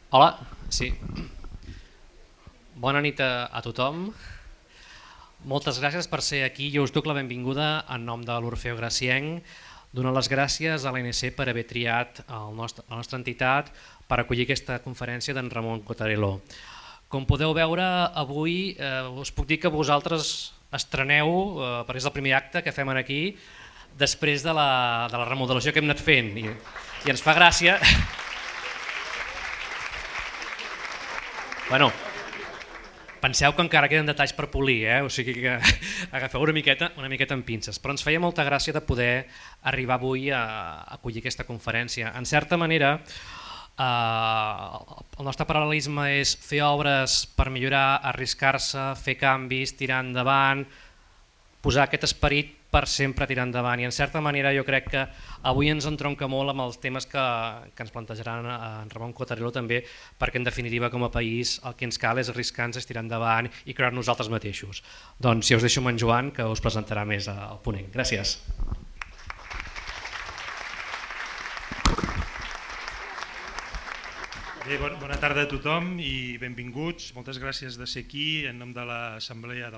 Hola, sí. Bona nit a tothom. Moltes gràcies per ser aquí. Jo us dono la benvinguda en nom de l'Orfeo Gracienc. Dono les gràcies a l'ANC per haver triat la nostra entitat per acollir aquesta conferència d'en Ramon Cotarello. Com podeu veure, avui us puc dir que vosaltres estreneu, perquè és el primer acte que fem aquí, després de la remodelació que hem anat fent. I ens fa gràcia. Bueno, penseu que encara queden detalls per polir, o sigui que agafeu una miqueta amb pinces, però ens feia molta gràcia de poder arribar avui a acollir aquesta conferència. En certa manera, el nostre paral·lelisme és fer obres per millorar, arriscar-se, fer canvis, tirar endavant, posar aquest esperit per sempre tirar endavant, i en certa manera jo crec que avui ens entronca molt amb els temes que ens plantejaran en Ramon Cotarello també, perquè en definitiva com a país el que ens cal és arriscar-nos, és tirar endavant i crear nosaltres mateixos. Doncs si us deixo amb en Joan, que us presentarà més el ponent. Gràcies. Bé, bona tarda a tothom i benvinguts. Moltes gràcies de ser aquí en nom de l'Assemblea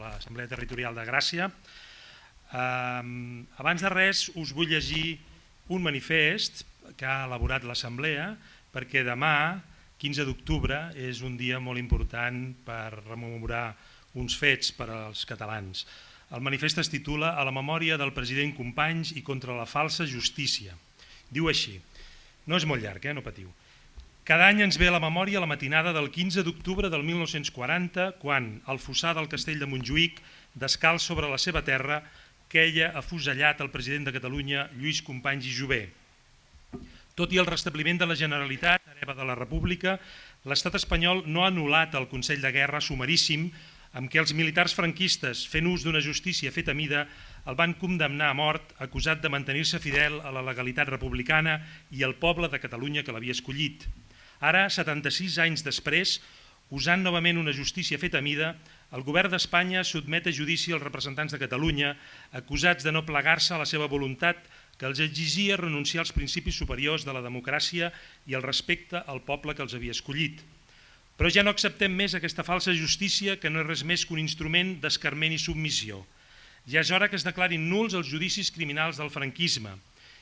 Territorial de Gràcia. Abans de res us vull llegir un manifest que ha elaborat l'Assemblea, perquè demà, 15 d'octubre, és un dia molt important per rememorar uns fets per als catalans. El manifest es titula "A la memòria del president Companys i contra la falsa justícia". Diu així, no és molt llarg, no patiu. Cada any ens ve a la memòria la matinada del 15 d'octubre del 1940, quan al fossar del castell de Montjuïc, descalç sobre la seva terra, queia afusellat el president de Catalunya, Lluís Companys i Jover. Tot i el restabliment de la Generalitat, hereva de la República, l'estat espanyol no ha anul·lat el Consell de Guerra sumaríssim amb què els militars franquistes, fent ús d'una justícia feta a mida, el van condemnar a mort acusat de mantenir-se fidel a la legalitat republicana i al poble de Catalunya que l'havia escollit. Ara, 76 anys després, usant novament una justícia feta a mida, el govern d'Espanya sotmet a judici els representants de Catalunya acusats de no plegar-se a la seva voluntat que els exigia renunciar als principis superiors de la democràcia i el respecte al poble que els havia escollit. Però ja no acceptem més aquesta falsa justícia que no és res més que un instrument d'escarment i submissió. Ja és hora que es declarin nuls els judicis criminals del franquisme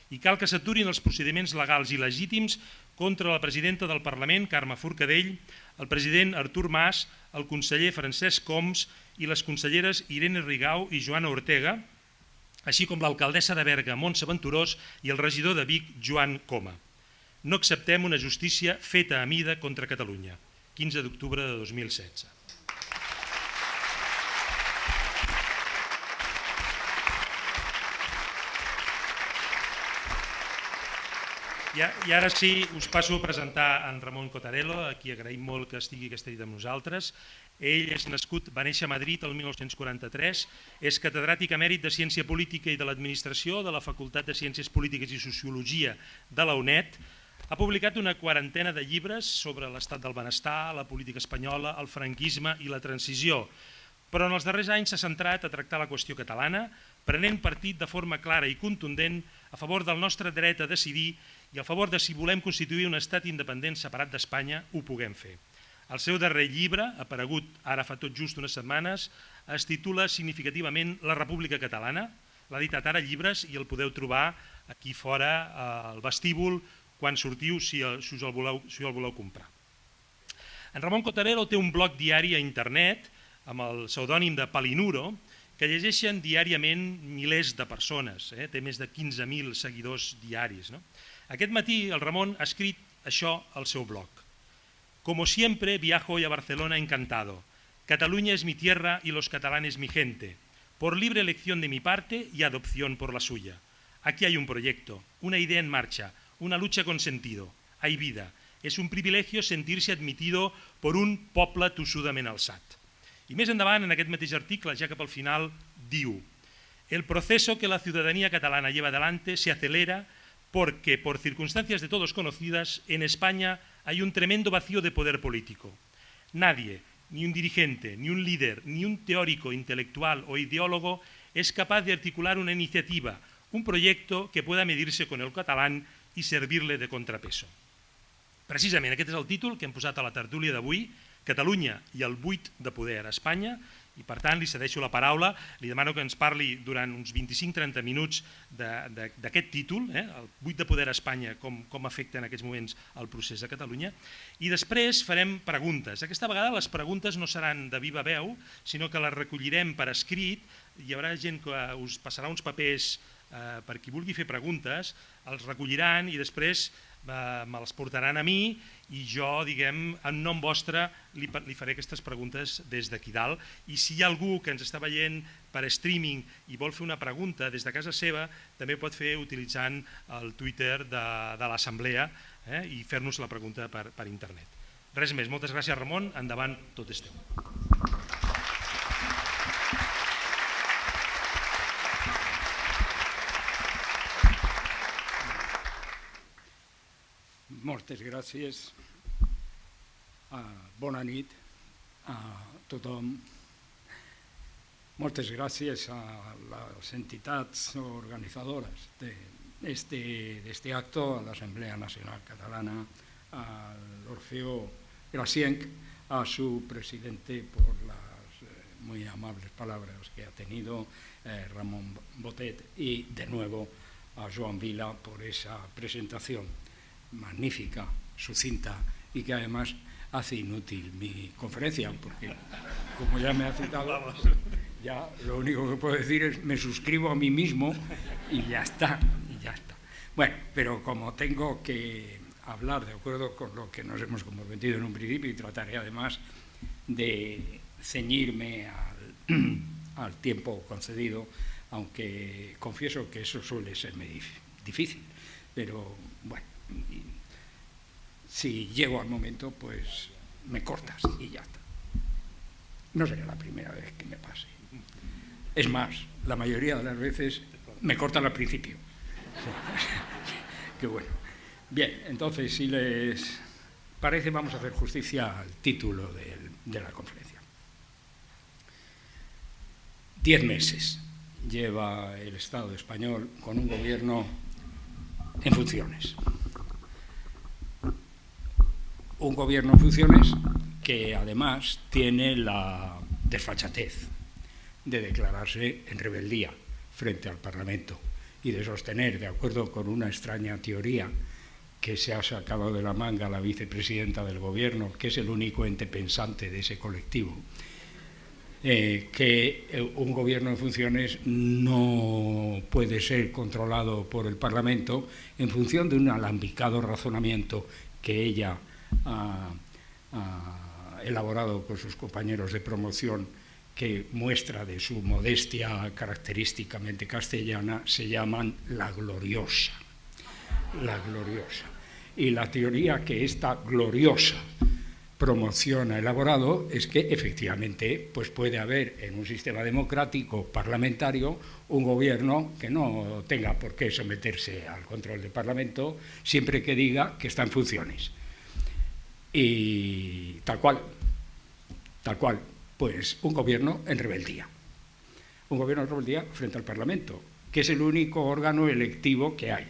i cal que s'aturin els procediments legals i legítims contra la presidenta del Parlament, Carme Forcadell, el president Artur Mas, el conseller Francesc Homs i les conselleres Irene Rigau i Joana Ortega, així com l'alcaldessa de Berga, Montse Venturós, i el regidor de Vic, Joan Coma. No acceptem una justícia feta a mida contra Catalunya. 15 d'octubre de 2016. I ara sí, us passo a presentar en Ramon Cotarello, a qui agraïm molt que estigui aquesta nit amb nosaltres. Ell va néixer a Madrid el 1943, és catedràtic emèrit de Ciència Política i de l'Administració de la Facultat de Ciències Polítiques i Sociologia de la UNED. Ha publicat una quarantena de llibres sobre l'estat del benestar, la política espanyola, el franquisme i la transició, però en els darrers anys s'ha centrat a tractar la qüestió catalana, prenent partit de forma clara i contundent a favor del nostre dret a decidir i a favor de si volem constituir un estat independent separat d'Espanya, ho puguem fer. El seu darrer llibre, aparegut ara fa tot just unes setmanes, es titula significativament La República Catalana. L'ha editat Ara Llibres i el podeu trobar aquí fora al vestíbul quan sortiu si el voleu comprar. En Ramon Cotarello té un blog diari a internet amb el pseudònim de Palinuro, que llegeixen diàriament milers de persones, té més de 15.000 seguidors diaris. Aquest matí el Ramon ha escrit això al seu blog. Como siempre viajo hoy a Barcelona encantado. Cataluña es mi tierra y los catalanes mi gente. Por libre elección de mi parte y adopción por la suya. Aquí hay un proyecto, una idea en marcha, una lucha con sentido. Hay vida. Es un privilegio sentirse admitido por un poble tossudament alçat. I més endavant, en aquest mateix article, ja cap al final, diu: el proceso que la ciudadanía catalana lleva adelante se acelera porque, por circunstancias de todos conocidas, en España hay un tremendo vacío de poder político. Nadie, ni un dirigente, ni un líder, ni un teórico intelectual o ideólogo es capaz de articular una iniciativa, un proyecto que pueda medirse con el catalán y servirle de contrapeso. Precisament aquest és el títol que hem posat a la tertúlia d'avui, Catalunya i el buit de poder a Espanya, i per tant li cedeixo la paraula, li demano que ens parli durant uns 25-30 minuts d'aquest títol, el buit de poder a Espanya, com afecta en aquests moments el procés a Catalunya, i després farem preguntes. Aquesta vegada les preguntes no seran de viva veu, sinó que les recollirem per escrit, hi haurà gent que us passarà uns papers per qui vulgui fer preguntes, els recolliran i després me les portaran a mi i jo, diguem, en nom vostre li faré aquestes preguntes des d'aquí dalt, i si hi ha algú que ens està veient per streaming i vol fer una pregunta des de casa seva, també pot fer utilitzant el Twitter de l'Assemblea i fer-nos la pregunta per internet. Res més, moltes gràcies Ramon, endavant, tot és teu. Moltes gràcies, bona nit a tothom. Moltes gràcies a les entitats organitzadores d'este acto, a l'Assemblea Nacional Catalana, al Orfeo Gracienc, a su presidente por las muy amables palabras que ha tenido, Ramón Botet, y de nuevo a Joan Vila por esa presentación magnífica, sucinta y que además hace inútil mi conferencia, porque como ya me ha citado, ya lo único que puedo decir es me suscribo a mí mismo y ya está, Bueno, pero como tengo que hablar de acuerdo con lo que nos hemos comprometido en un principio y trataré además de ceñirme al tiempo concedido, aunque confieso que eso suele serme difícil, pero bueno, si llego al momento, pues me cortas y ya está. No será la primera vez que me pase. Es más, la mayoría de las veces me cortan al principio. Qué bueno. Bien, entonces, si les parece, vamos a hacer justicia al título de la conferencia. 10 meses lleva el Estado español con un gobierno en funciones. Un gobierno en funciones que además tiene la desfachatez de declararse en rebeldía frente al Parlamento y de sostener, de acuerdo con una extraña teoría que se ha sacado de la manga la vicepresidenta del gobierno, que es el único ente pensante de ese colectivo, que un gobierno en funciones no puede ser controlado por el Parlamento en función de un alambicado razonamiento que ella ha elaborado con sus compañeros de promoción, que muestra de su modestia característicamente castellana, se llaman la gloriosa. La gloriosa. Y la teoría que esta gloriosa promoción ha elaborado es que efectivamente pues puede haber en un sistema democrático parlamentario un gobierno que no tenga por qué someterse al control del Parlamento siempre que diga que está en funciones. Y tal cual, pues un gobierno en rebeldía. Un gobierno en rebeldía frente al Parlamento, que es el único órgano electivo que hay,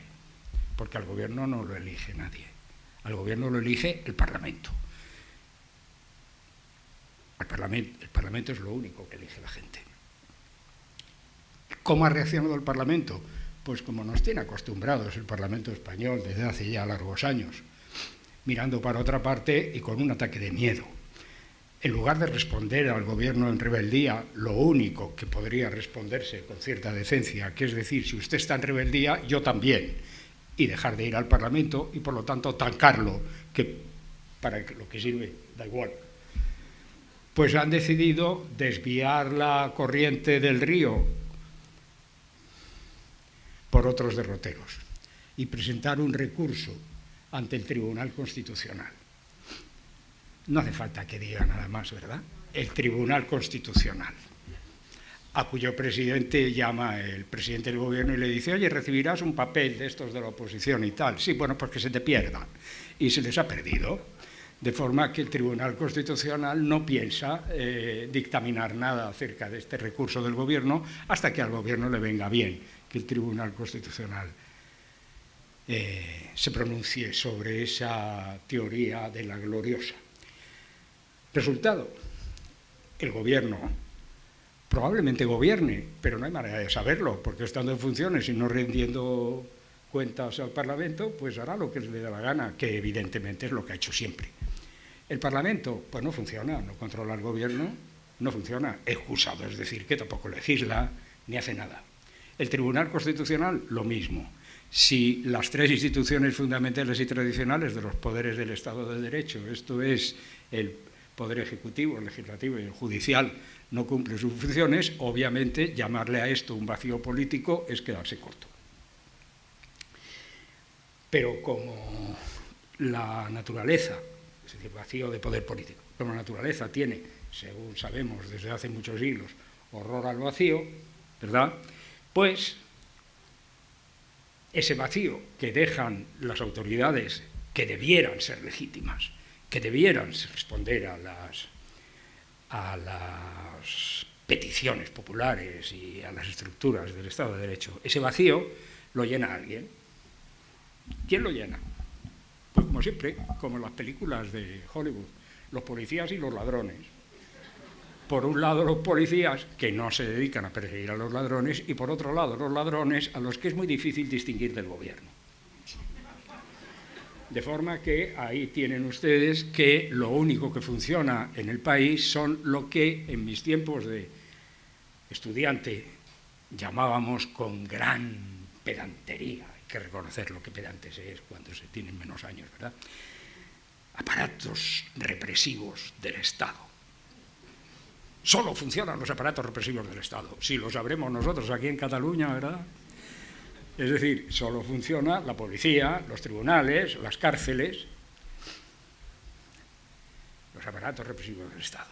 porque al gobierno no lo elige nadie, al gobierno lo elige el Parlamento. El Parlamento es lo único que elige la gente. ¿Cómo ha reaccionado el Parlamento? Pues como nos tiene acostumbrados el Parlamento español desde hace ya largos años, mirando para otra parte y con un ataque de miedo. En lugar de responder al gobierno en rebeldía, lo único que podría responderse con cierta decencia, que es decir, si usted está en rebeldía, yo también, y dejar de ir al Parlamento y por lo tanto tancarlo, que para lo que sirve da igual. Pues han decidido desviar la corriente del río por otros derroteros y presentar un recurso ante el Tribunal Constitucional. No hace falta que diga nada más, ¿verdad? El Tribunal Constitucional, a cuyo presidente llama el presidente del gobierno y le dice: oye, recibirás un papel de estos de la oposición y tal. Sí, bueno, pues que se te pierdan. Y se les ha perdido. De forma que el Tribunal Constitucional no piensa dictaminar nada acerca de este recurso del gobierno hasta que al gobierno le venga bien que el Tribunal Constitucional se pronuncie sobre esa teoría de la gloriosa. Resultado, el gobierno probablemente gobierne, pero no hay manera de saberlo, porque estando en funciones y no rindiendo cuentas al Parlamento, pues hará lo que le dé la gana, que evidentemente es lo que ha hecho siempre. El Parlamento, pues no funciona, no controla al gobierno, no funciona, excusado, es decir, que tampoco legisla ni hace nada. El Tribunal Constitucional, lo mismo. Si las tres instituciones fundamentales y tradicionales de los poderes del Estado de Derecho, esto es el Poder Ejecutivo, el Legislativo y el Judicial, no cumplen sus funciones, obviamente llamarle a esto un vacío político es quedarse corto. Pero como la naturaleza, es decir, vacío de poder político, como la naturaleza tiene, según sabemos desde hace muchos siglos, horror al vacío, ¿verdad? Pues ese vacío que dejan las autoridades que debieran ser legítimas, que debieran responder a las peticiones populares y a las estructuras del Estado de Derecho, ese vacío lo llena alguien. ¿Quién lo llena? Pues como siempre, como en las películas de Hollywood, los policías y los ladrones. Por un lado los policías, que no se dedican a perseguir a los ladrones, y por otro lado los ladrones, a los que es muy difícil distinguir del gobierno. De forma que ahí tienen ustedes que lo único que funciona en el país son lo que en mis tiempos de estudiante llamábamos con gran pedantería, hay que reconocer lo que pedante se es cuando se tienen menos años, ¿verdad? Aparatos represivos del Estado. Solo funcionan los aparatos represivos del Estado. Si lo sabremos nosotros aquí en Cataluña, ¿verdad? Es decir, solo funciona la policía, los tribunales, las cárceles, los aparatos represivos del Estado.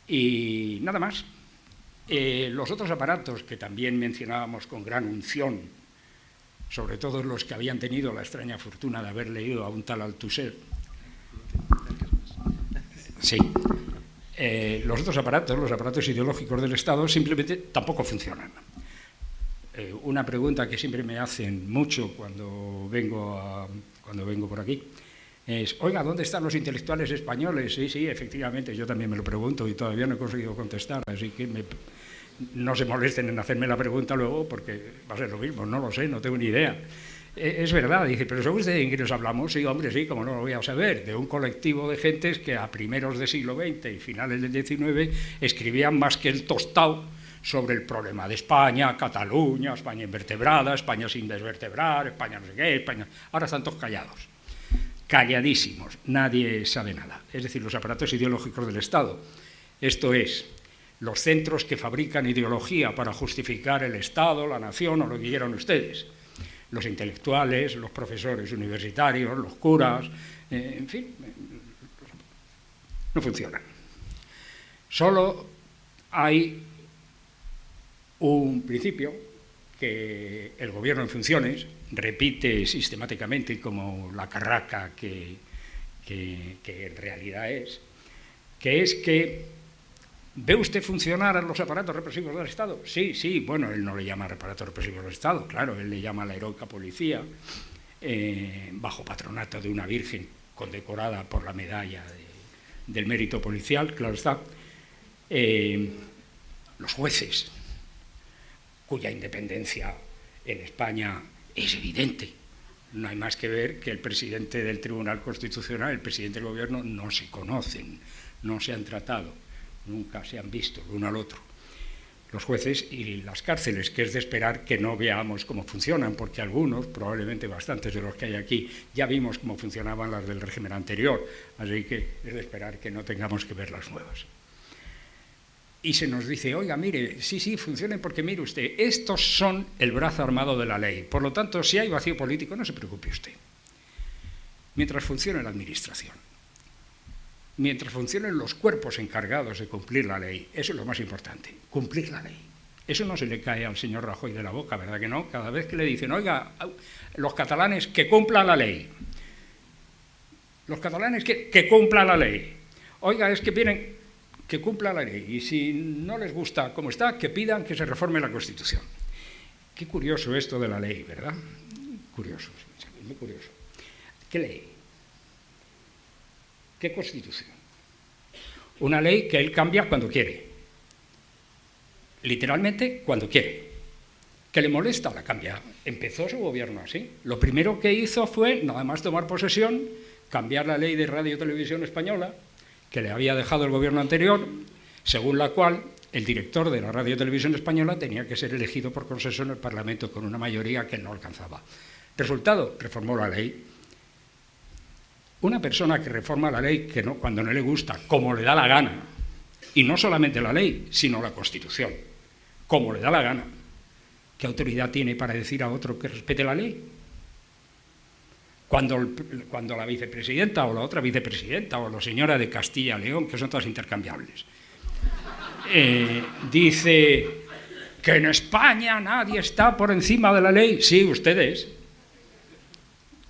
Y nada más. Los otros aparatos que también mencionábamos con gran unción, sobre todo los que habían tenido la extraña fortuna de haber leído a un tal Althusser. Sí. Los otros aparatos, los aparatos ideológicos del Estado, simplemente tampoco funcionan. Una pregunta que siempre me hacen mucho cuando vengo por aquí es: oiga, ¿dónde están los intelectuales españoles? Sí, efectivamente, yo también me lo pregunto y todavía no he conseguido contestar, así que no se molesten en hacerme la pregunta luego, porque va a ser lo mismo, no lo sé, no tengo ni idea. Es verdad, dice, pero ¿sabe usted de quiénes hablamos? Sí, hombre, sí, como no lo voy a saber, de un colectivo de gentes que a primeros del siglo XX y finales del XIX escribían más que el tostado sobre el problema de España, Cataluña, España invertebrada, España sin desvertebrar, España no sé qué, España... Ahora están todos callados, calladísimos, nadie sabe nada. Es decir, los aparatos ideológicos del Estado, esto es, los centros que fabrican ideología para justificar el Estado, la nación o lo que quieran ustedes, los intelectuales, los profesores universitarios, los curas, en fin, no funcionan. Solo hay un principio que el gobierno en funciones repite sistemáticamente como la carraca que en realidad es, que es que ¿ve usted funcionar a los aparatos represivos del Estado? Sí, bueno, él no le llama aparatos represivos del Estado, claro, él le llama la heroica policía, bajo patronato de una virgen condecorada por la medalla del mérito policial, claro está, los jueces, cuya independencia en España es evidente. No hay más que ver que el presidente del Tribunal Constitucional, el presidente del Gobierno, no se conocen, no se han tratado, nunca se han visto el uno al otro. Los jueces y las cárceles, que es de esperar que no veamos cómo funcionan, porque algunos, probablemente bastantes de los que hay aquí, ya vimos cómo funcionaban las del régimen anterior, así que es de esperar que no tengamos que ver las nuevas. Y se nos dice, oiga, mire, sí, funcionen porque mire usted, estos son el brazo armado de la ley. Por lo tanto, si hay vacío político, no se preocupe usted. Mientras funcione la administración, mientras funcionen los cuerpos encargados de cumplir la ley, eso es lo más importante, cumplir la ley. Eso no se le cae al señor Rajoy de la boca, ¿verdad que no? Cada vez que le dicen, oiga, los catalanes que cumplan la ley. Los catalanes que cumplan la ley. Oiga, es que vienen... que cumpla la ley, y si no les gusta como está, que pidan que se reforme la Constitución. Qué curioso esto de la ley, ¿verdad? curioso, muy curioso. ¿Qué ley? ¿Qué constitución? Una ley que él cambia cuando quiere, literalmente cuando quiere. ¿Que le molesta? La cambia. Empezó su gobierno así. Lo primero que hizo fue, nada más tomar posesión, cambiar la ley de Radio y Televisión Española, que le había dejado el gobierno anterior, según la cual el director de la Radio y Televisión Española tenía que ser elegido por consenso en el Parlamento con una mayoría que no alcanzaba. Resultado, reformó la ley. Una persona que reforma la ley que no, cuando no le gusta, como le da la gana, y no solamente la ley, sino la Constitución, como le da la gana, ¿qué autoridad tiene para decir a otro que respete la ley? Cuando la vicepresidenta o la otra vicepresidenta o la señora de Castilla y León, que son todas intercambiables, dice que en España nadie está por encima de la ley. Sí, ustedes.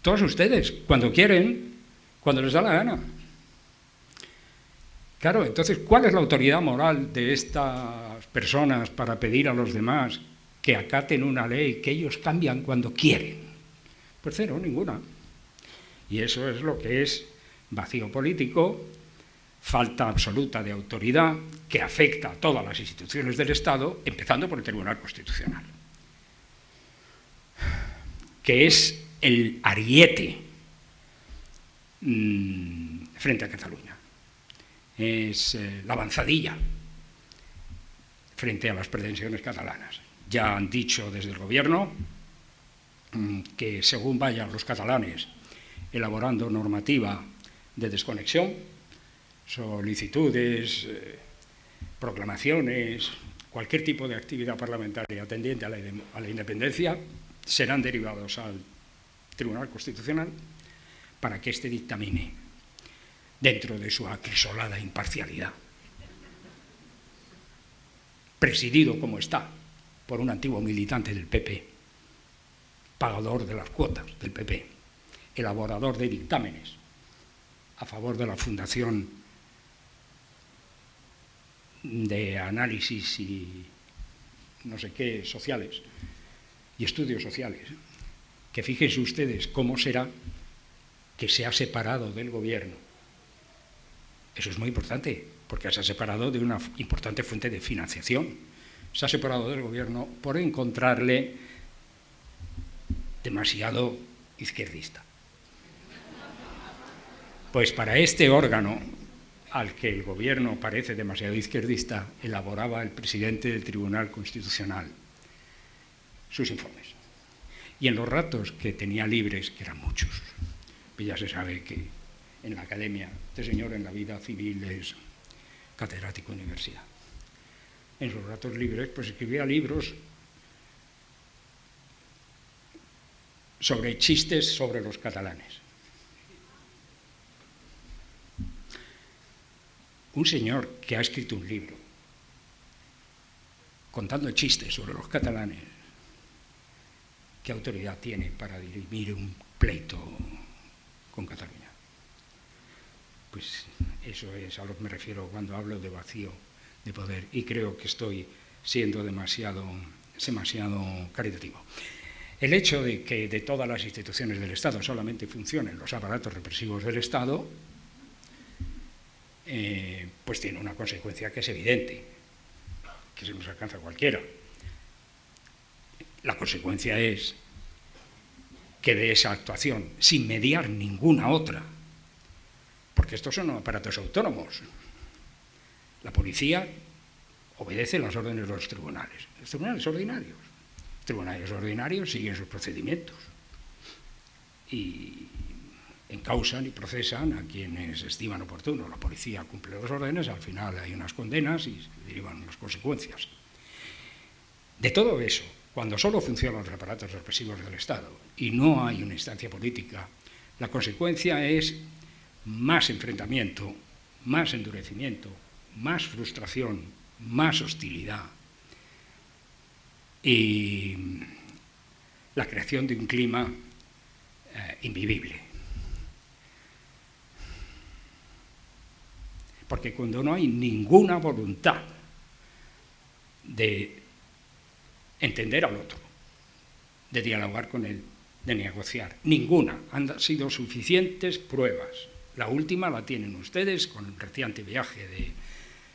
Todos ustedes, cuando quieren, cuando les da la gana. Claro, entonces, ¿cuál es la autoridad moral de estas personas para pedir a los demás que acaten una ley que ellos cambian cuando quieren? Pues cero, ninguna. Y eso es lo que es vacío político, falta absoluta de autoridad que afecta a todas las instituciones del Estado, empezando por el Tribunal Constitucional, que es el ariete frente a Cataluña. Es la avanzadilla frente a las pretensiones catalanas. Ya han dicho desde el gobierno que según vayan los catalanes elaborando normativa de desconexión, solicitudes, proclamaciones, cualquier tipo de actividad parlamentaria tendiente a la independencia, serán derivados al Tribunal Constitucional para que éste dictamine dentro de su acrisolada imparcialidad, presidido como está por un antiguo militante del PP, pagador de las cuotas del PP, elaborador de dictámenes a favor de la Fundación de Análisis y no sé qué sociales y estudios sociales, que fíjense ustedes cómo será que se ha separado del gobierno. Eso es muy importante, porque se ha separado de una importante fuente de financiación. Se ha separado del gobierno por encontrarle demasiado izquierdista. Pues para este órgano, al que el gobierno parece demasiado izquierdista, elaboraba el presidente del Tribunal Constitucional sus informes. Y en los ratos que tenía libres, que eran muchos, pues ya se sabe que en la academia, este señor en la vida civil es catedrático de universidad. En sus ratos libres, pues escribía libros sobre chistes sobre los catalanes. Un señor que ha escrito un libro contando chistes sobre los catalanes, ¿qué autoridad tiene para dirimir un pleito con Cataluña? Pues eso es a lo que me refiero cuando hablo de vacío de poder, y creo que estoy siendo demasiado caritativo. El hecho de que de todas las instituciones del Estado solamente funcionen los aparatos represivos del Estado, pues tiene una consecuencia que es evidente, que se nos alcanza a cualquiera. La consecuencia es que de esa actuación, sin mediar ninguna otra, porque estos son aparatos autónomos, la policía obedece las órdenes de los tribunales. Los tribunales ordinarios. Los tribunales ordinarios siguen sus procedimientos y encausan y procesan a quienes estiman oportuno. La policía cumple las órdenes, al final hay unas condenas y se derivan unas consecuencias. De todo eso, cuando solo funcionan los aparatos represivos del Estado y no hay una instancia política, la consecuencia es más enfrentamiento, más endurecimiento, más frustración, más hostilidad y la creación de un clima invivible. Porque cuando no hay ninguna voluntad de entender al otro, de dialogar con él, de negociar, ninguna. Han sido suficientes pruebas. La última la tienen ustedes con el reciente viaje del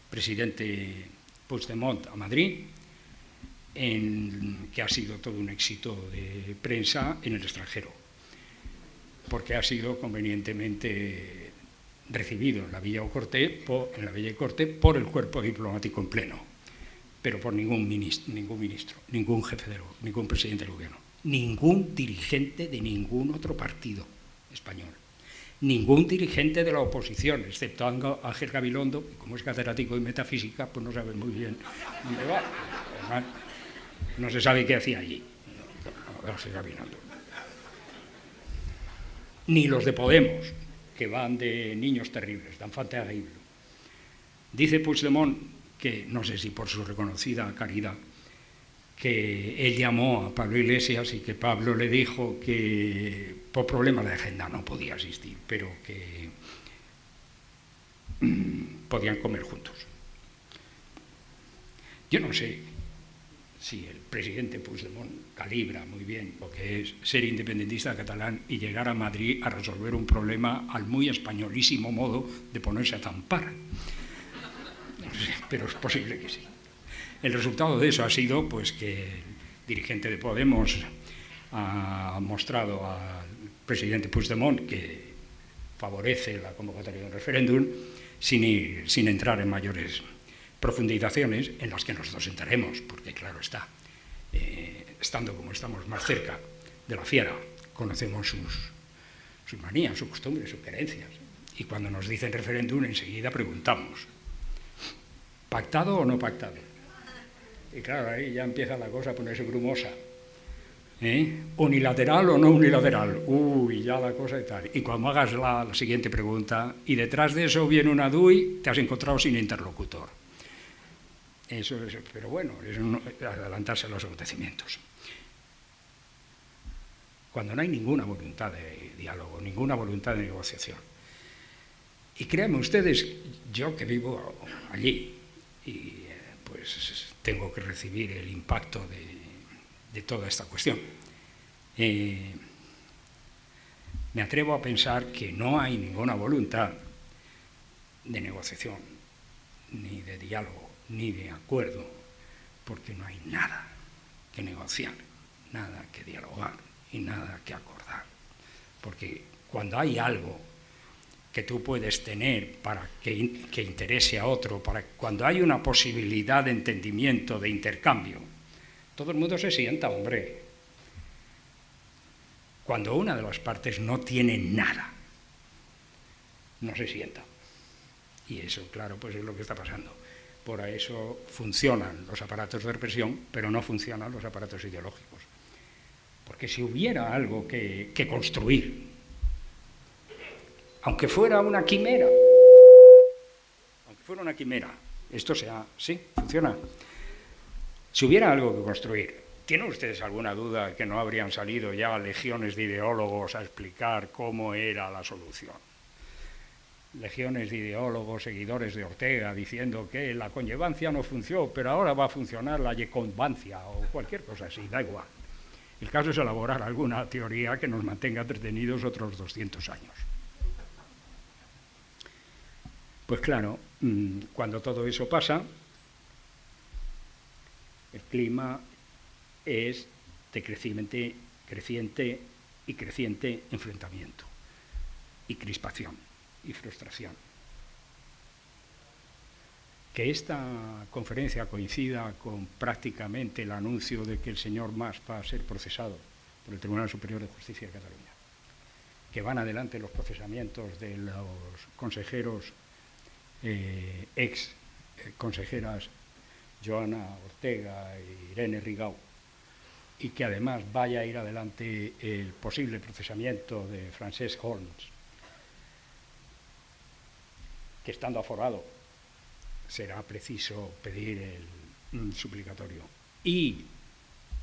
presidente Puigdemont a Madrid, que ha sido todo un éxito de prensa en el extranjero, porque ha sido convenientemente recibido en la Villa Corte por el cuerpo diplomático en pleno, pero por ningún ministro, ningún jefe ningún presidente del gobierno, ningún dirigente de ningún otro partido español, ningún dirigente de la oposición, excepto Ángel Gabilondo, que como es catedrático de metafísica, pues no sabe muy bien dónde va. Además, no se sabe qué hacía allí. Ángel Gabilondo. Ni los de Podemos, que van de niños terribles, d'enfants terribles. Dice Puigdemont que, no sé si por su reconocida caridad, que él llamó a Pablo Iglesias y que Pablo le dijo que por problemas de agenda no podía asistir, pero que podían comer juntos. Yo no sé si el presidente Puigdemont calibra muy bien lo que es ser independentista catalán y llegar a Madrid a resolver un problema al muy españolísimo modo de ponerse a zampar. No sé, pero es posible que sí. El resultado de eso ha sido pues, que el dirigente de Podemos ha mostrado al presidente Puigdemont que favorece la convocatoria de un referéndum sin entrar en mayores profundizaciones en las que nosotros entraremos, porque claro está, estando como estamos más cerca de la fiera, conocemos sus manías, sus costumbres, sus creencias, y cuando nos dicen referéndum enseguida preguntamos, ¿pactado o no pactado? Y claro, ahí ya empieza la cosa a ponerse brumosa. ¿Unilateral o no unilateral? Uy, ya la cosa y tal. Y cuando hagas la siguiente pregunta, y detrás de eso viene una DUI, te has encontrado sin interlocutor. Eso, pero bueno, es adelantarse a los acontecimientos. Cuando no hay ninguna voluntad de diálogo, ninguna voluntad de negociación. Y créanme ustedes, yo que vivo allí, y pues tengo que recibir el impacto de toda esta cuestión. Me atrevo a pensar que no hay ninguna voluntad de negociación, ni de diálogo, ni de acuerdo, porque no hay nada que negociar, nada que dialogar y nada que acordar. Porque cuando hay algo que tú puedes tener para que interese a otro, cuando hay una posibilidad de entendimiento, de intercambio, todo el mundo se sienta, hombre. Cuando una de las partes no tiene nada, no se sienta. Y eso, claro, pues es lo que está pasando. Por eso funcionan los aparatos de represión, pero no funcionan los aparatos ideológicos. Porque si hubiera algo que construir, aunque fuera una quimera, esto sí, funciona. Si hubiera algo que construir, ¿tienen ustedes alguna duda que no habrían salido ya legiones de ideólogos a explicar cómo era la solución? Legiones de ideólogos, seguidores de Ortega, diciendo que la conllevancia no funcionó, pero ahora va a funcionar la yeconvancia o cualquier cosa así, da igual. El caso es elaborar alguna teoría que nos mantenga entretenidos otros 200 años. Pues claro, cuando todo eso pasa, el clima es de creciente y creciente enfrentamiento y crispación y frustración. Que esta conferencia coincida con prácticamente el anuncio de que el señor Mas va a ser procesado por el Tribunal Superior de Justicia de Cataluña, que van adelante los procesamientos de los consejeros, ex consejeras Joana Ortega e Irene Rigau, y que además vaya a ir adelante el posible procesamiento de Francesc Homs, que estando aforado será preciso pedir el suplicatorio, y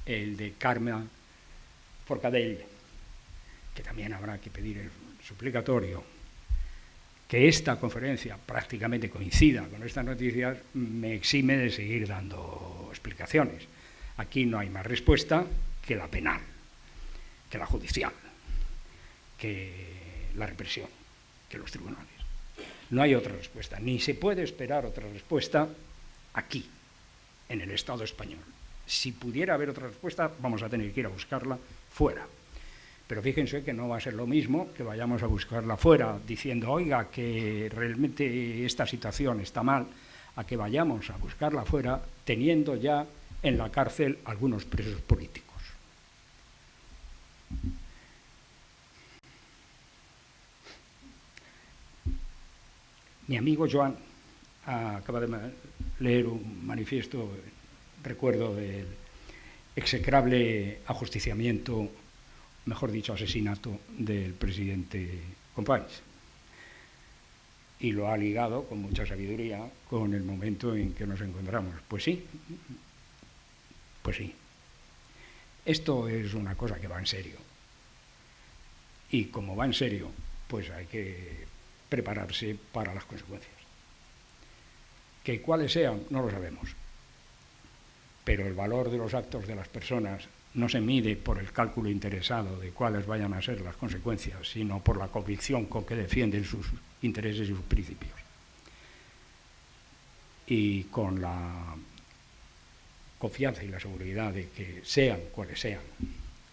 el de Carme Forcadell, que también habrá que pedir el suplicatorio. Que esta conferencia prácticamente coincida con estas noticias me exime de seguir dando explicaciones. Aquí no hay más respuesta que la penal, que la judicial, que la represión, que los tribunales. No hay otra respuesta, ni se puede esperar otra respuesta aquí, en el Estado español. Si pudiera haber otra respuesta, vamos a tener que ir a buscarla fuera. Pero fíjense que no va a ser lo mismo que vayamos a buscarla fuera diciendo, oiga, que realmente esta situación está mal, a que vayamos a buscarla fuera teniendo ya en la cárcel algunos presos políticos. Mi amigo Joan acaba de leer un manifiesto, recuerdo del execrable ajusticiamiento, mejor dicho, asesinato del presidente Companys. Y lo ha ligado con mucha sabiduría con el momento en que nos encontramos. Pues sí. Esto es una cosa que va en serio. Y como va en serio, pues hay que prepararse para las consecuencias. Que cuáles sean, no lo sabemos. Pero el valor de los actos de las personas no se mide por el cálculo interesado de cuáles vayan a ser las consecuencias, sino por la convicción con que defienden sus intereses y sus principios. Y con la confianza y la seguridad de que sean cuales sean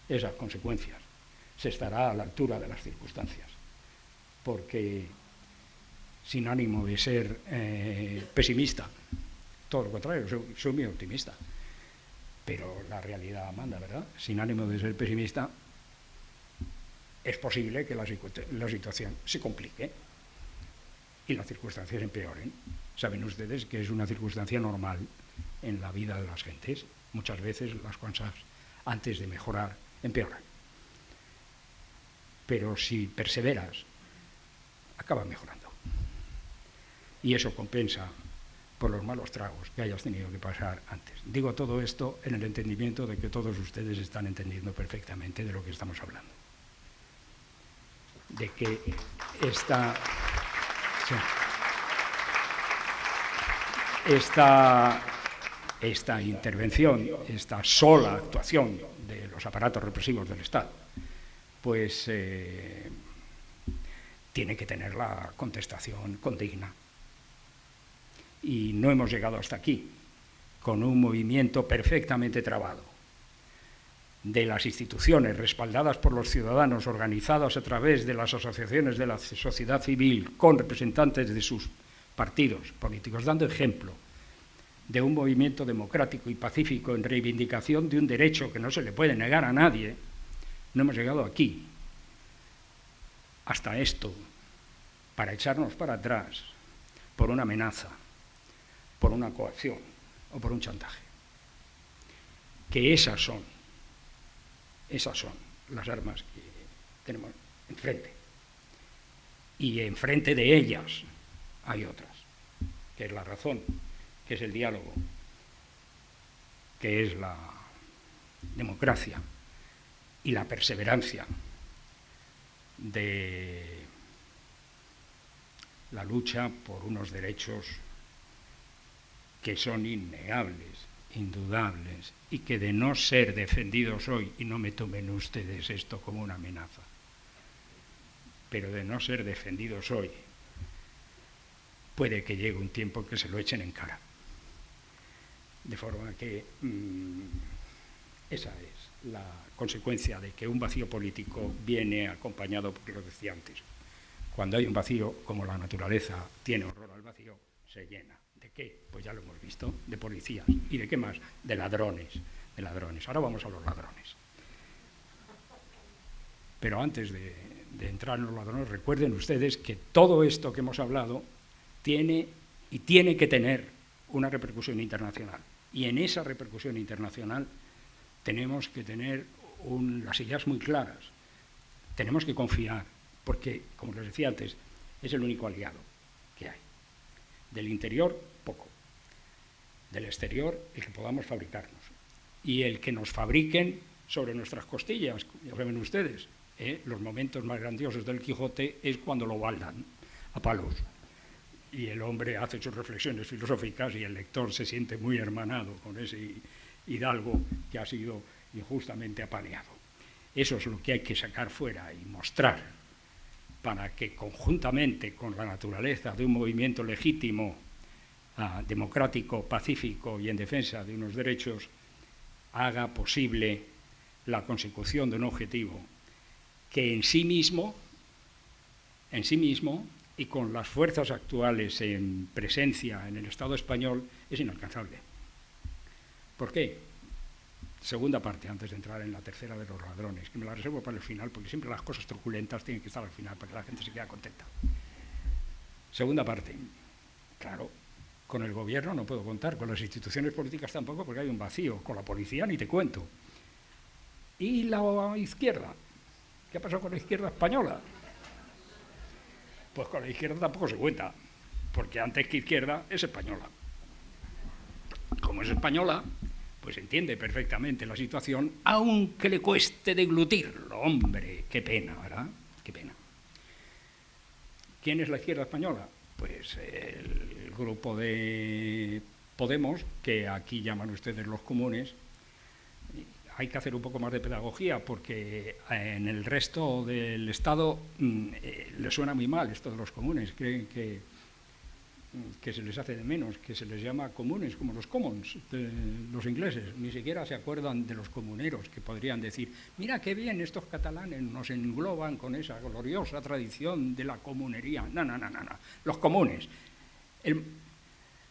esas consecuencias, se estará a la altura de las circunstancias. Porque, sin ánimo de ser pesimista, todo lo contrario, soy muy optimista, pero la realidad manda, ¿verdad? Sin ánimo de ser pesimista, es posible que la situación se complique y las circunstancias empeoren. Saben ustedes que es una circunstancia normal en la vida de las gentes. Muchas veces las cosas, antes de mejorar, empeoran. Pero si perseveras, acaba mejorando. Y eso compensa por los malos tragos que hayas tenido que pasar antes. Digo todo esto en el entendimiento de que todos ustedes están entendiendo perfectamente de lo que estamos hablando. De que esta intervención, esta sola actuación de los aparatos represivos del Estado, pues tiene que tener la contestación condigna. Y no hemos llegado hasta aquí con un movimiento perfectamente trabado de las instituciones respaldadas por los ciudadanos, organizadas a través de las asociaciones de la sociedad civil con representantes de sus partidos políticos, dando ejemplo de un movimiento democrático y pacífico en reivindicación de un derecho que no se le puede negar a nadie. No hemos llegado aquí, hasta esto, para echarnos para atrás por una amenaza, por una coacción o por un chantaje. Que esas son las armas que tenemos enfrente. Y enfrente de ellas hay otras, que es la razón, que es el diálogo, que es la democracia y la perseverancia de la lucha por unos derechos que son innegables, indudables, y que de no ser defendidos hoy, y no me tomen ustedes esto como una amenaza, pero de no ser defendidos hoy, puede que llegue un tiempo en que se lo echen en cara. De forma que esa es la consecuencia de que un vacío político viene acompañado, porque lo decía antes, cuando hay un vacío, como la naturaleza tiene horror al vacío, se llena. ¿De qué? Pues ya lo hemos visto, de policías. ¿Y de qué más? De ladrones. Ahora vamos a los ladrones. Pero antes de entrar en los ladrones, recuerden ustedes que todo esto que hemos hablado tiene que tener una repercusión internacional. Y en esa repercusión internacional tenemos que tener las ideas muy claras. Tenemos que confiar, porque, como les decía antes, es el único aliado que hay. Del interior, poco. Del exterior, el que podamos fabricarnos. Y el que nos fabriquen sobre nuestras costillas, ya saben ustedes, los momentos más grandiosos del Quijote es cuando lo baldan a palos. Y el hombre hace sus reflexiones filosóficas y el lector se siente muy hermanado con ese hidalgo que ha sido injustamente apaleado. Eso es lo que hay que sacar fuera y mostrar para que conjuntamente con la naturaleza de un movimiento legítimo, democrático, pacífico y en defensa de unos derechos, haga posible la consecución de un objetivo que en sí mismo y con las fuerzas actuales en presencia en el Estado español es inalcanzable. ¿Por qué? Segunda parte, antes de entrar en la tercera de los ladrones, que me la reservo para el final, porque siempre las cosas truculentas tienen que estar al final para que la gente se quede contenta. Segunda parte, claro, con el gobierno no puedo contar, con las instituciones políticas tampoco, porque hay un vacío, con la policía ni te cuento. ¿Y la izquierda? ¿Qué ha pasado con la izquierda española? Pues con la izquierda tampoco se cuenta, porque antes que izquierda es española. Como es española, pues entiende perfectamente la situación, aunque le cueste deglutirlo. Hombre, qué pena, ¿verdad? Qué pena. ¿Quién es la izquierda española? Pues el grupo de Podemos, que aquí llaman ustedes los comunes. Hay que hacer un poco más de pedagogía, porque en el resto del Estado le suena muy mal esto de los comunes. Creen que se les hace de menos, que se les llama comunes, como los commons, los ingleses. Ni siquiera se acuerdan de los comuneros, que podrían decir, mira qué bien estos catalanes nos engloban con esa gloriosa tradición de la comunería. No. Los comunes.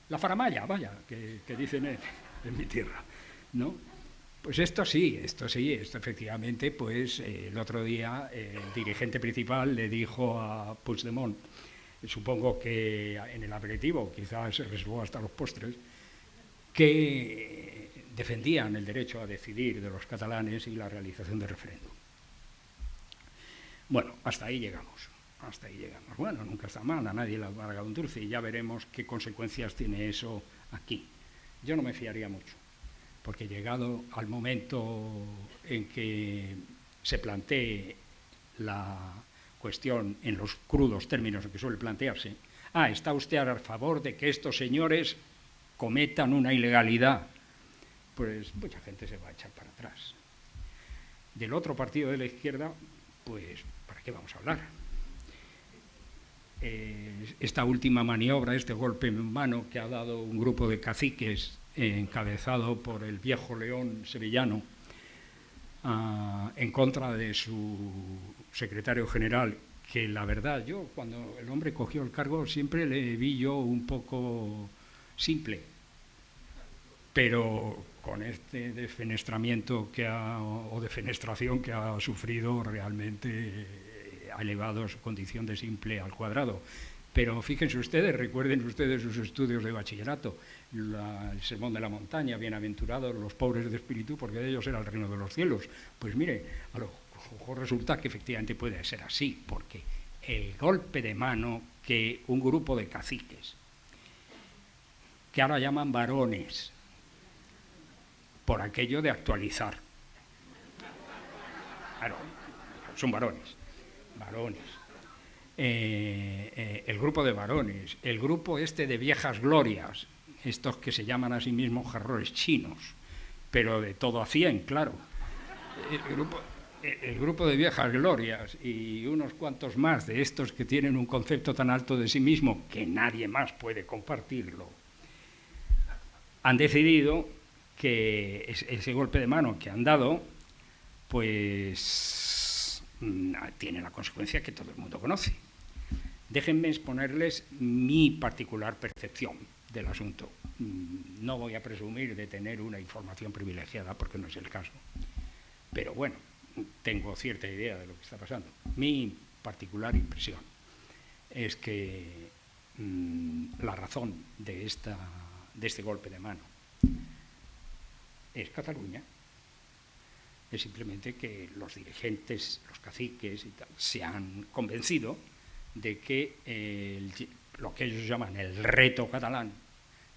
La faramalla, vaya, que dicen en mi tierra, ¿no? Pues esto efectivamente, pues el otro día el dirigente principal le dijo a Puigdemont, supongo que en el aperitivo, quizás se reservó hasta los postres, que defendían el derecho a decidir de los catalanes y la realización del referéndum. Bueno, hasta ahí llegamos. Bueno, nunca está mal, a nadie le ha amargado un dulce y ya veremos qué consecuencias tiene eso aquí. Yo no me fiaría mucho, porque llegado al momento en que se plantee la cuestión en los crudos términos en que suele plantearse, ¿está usted a favor de que estos señores cometan una ilegalidad? Pues mucha gente se va a echar para atrás. Del otro partido de la izquierda, pues ¿para qué vamos a hablar? Esta última maniobra, este golpe en mano que ha dado un grupo de caciques encabezado por el viejo león sevillano en contra de su secretario general, que la verdad, yo cuando el hombre cogió el cargo siempre le vi yo un poco simple, pero con este defenestramiento o defenestración que ha sufrido, realmente ha elevado su condición de simple al cuadrado. Pero fíjense ustedes, recuerden ustedes sus estudios de bachillerato, el sermón de la montaña, bienaventurados los pobres de espíritu, porque de ellos era el reino de los cielos. Pues mire, a lo mejor resulta que efectivamente puede ser así, porque el golpe de mano que un grupo de caciques, que ahora llaman varones, por aquello de actualizar, claro, son varones, el grupo de varones, el grupo este de viejas glorias, estos que se llaman a sí mismos jarrones chinos, pero de todo a 100, claro. El grupo de viejas glorias y unos cuantos más de estos que tienen un concepto tan alto de sí mismo que nadie más puede compartirlo, han decidido que ese golpe de mano que han dado, pues tiene la consecuencia que todo el mundo conoce. Déjenme exponerles mi particular percepción del asunto. No voy a presumir de tener una información privilegiada, porque no es el caso. Pero bueno, tengo cierta idea de lo que está pasando. Mi particular impresión es que la razón de este golpe de mano es Cataluña. Es simplemente que los dirigentes, los caciques y tal, se han convencido de que lo que ellos llaman el reto catalán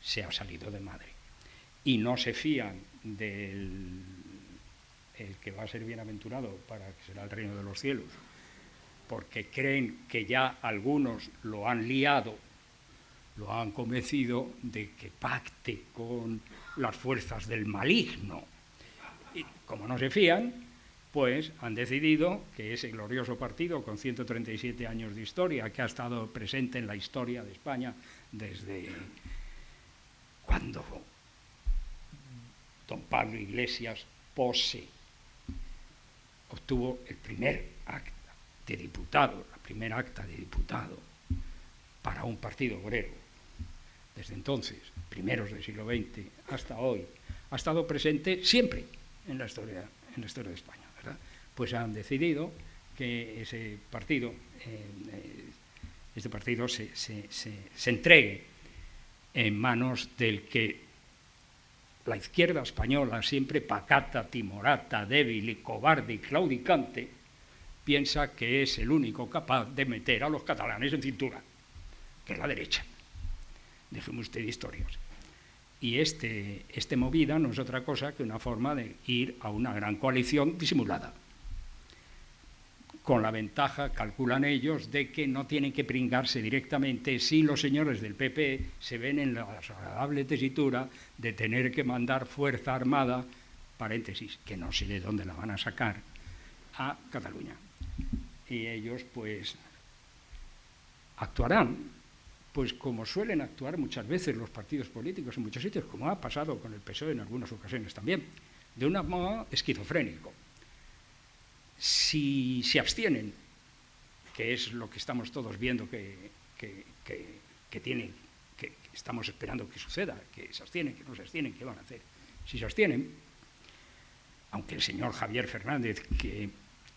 se ha salido de madre y no se fían del el que va a ser bienaventurado para que será el reino de los cielos, porque creen que ya algunos lo han liado, lo han convencido de que pacte con las fuerzas del maligno. Y como no se fían, pues han decidido que ese glorioso partido con 137 años de historia, que ha estado presente en la historia de España desde cuando don Pablo Iglesias Pose obtuvo el primer acta de diputado, la primera acta de diputado para un partido obrero. Desde entonces, primeros del siglo XX hasta hoy, ha estado presente siempre en la historia de España, ¿verdad? Pues han decidido que ese partido, se entregue en manos del que la izquierda española, siempre pacata, timorata, débil y cobarde y claudicante, piensa que es el único capaz de meter a los catalanes en cintura, que es la derecha. Déjeme usted de historias. Y este movida no es otra cosa que una forma de ir a una gran coalición disimulada, con la ventaja, calculan ellos, de que no tienen que pringarse directamente si los señores del PP se ven en la desagradable tesitura de tener que mandar fuerza armada, paréntesis, que no sé de dónde la van a sacar, a Cataluña. Y ellos, pues, actuarán, pues como suelen actuar muchas veces los partidos políticos en muchos sitios, como ha pasado con el PSOE en algunas ocasiones también, de un modo esquizofrénico. Si se abstienen, que es lo que estamos todos viendo que estamos esperando que suceda, que se abstienen, que no se abstienen, ¿qué van a hacer? Si se abstienen, aunque el señor Javier Fernández, que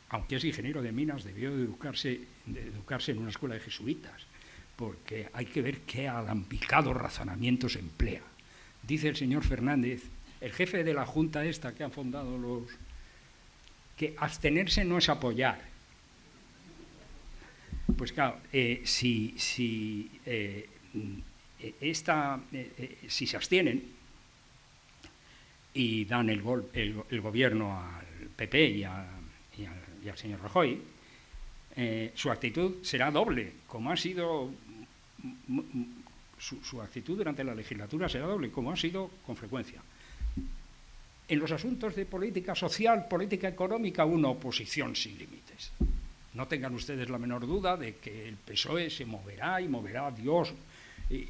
aunque es ingeniero de minas, debió de educarse en una escuela de jesuitas, porque hay que ver qué alambicados razonamientos emplea. Dice el señor Fernández, el jefe de la junta esta que han fundado que abstenerse no es apoyar. Pues claro, si se abstienen y dan el gobierno al PP y al señor Rajoy, su actitud será doble, como ha sido su actitud durante la legislatura será doble, como ha sido con frecuencia. En los asuntos de política social, política económica, una oposición sin límites. No tengan ustedes la menor duda de que el PSOE se moverá y moverá a Dios, y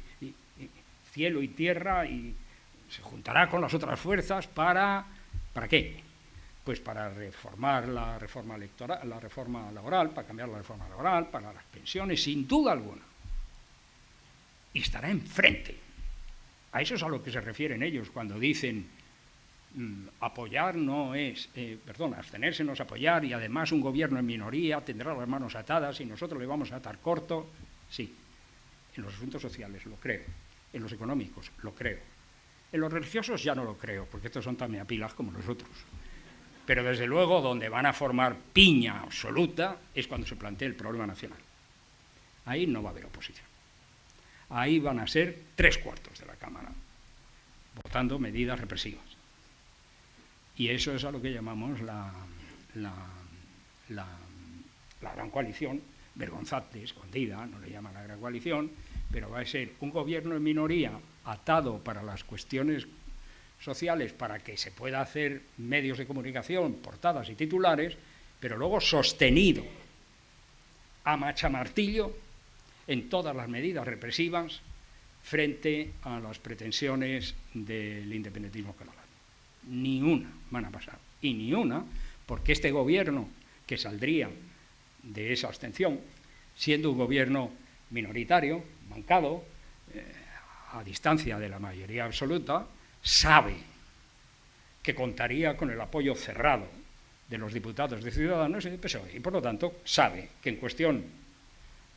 cielo y tierra, y se juntará con las otras fuerzas ¿para qué? Pues para reformar la reforma laboral, para cambiar la reforma laboral, para las pensiones, sin duda alguna. Y estará enfrente. A eso es a lo que se refieren ellos cuando dicen apoyar no es, abstenerse no es apoyar, y además un gobierno en minoría tendrá las manos atadas y nosotros le vamos a atar corto. Sí, en los asuntos sociales lo creo, en los económicos lo creo, en los religiosos ya no lo creo, porque estos son tan meapilas como nosotros. Pero desde luego donde van a formar piña absoluta es cuando se plantee el problema nacional. Ahí no va a haber oposición. Ahí van a ser 3/4 de la Cámara votando medidas represivas. Y eso es a lo que llamamos la gran coalición, vergonzante, escondida, no le llaman la gran coalición, pero va a ser un gobierno en minoría atado para las cuestiones sociales para que se pueda hacer medios de comunicación, portadas y titulares, pero luego sostenido a machamartillo en todas las medidas represivas frente a las pretensiones del independentismo catalán. Ni una van a pasar, y ni una porque este gobierno que saldría de esa abstención, siendo un gobierno minoritario, bancado, a distancia de la mayoría absoluta, sabe que contaría con el apoyo cerrado de los diputados de Ciudadanos y de PSOE, y por lo tanto sabe que en cuestión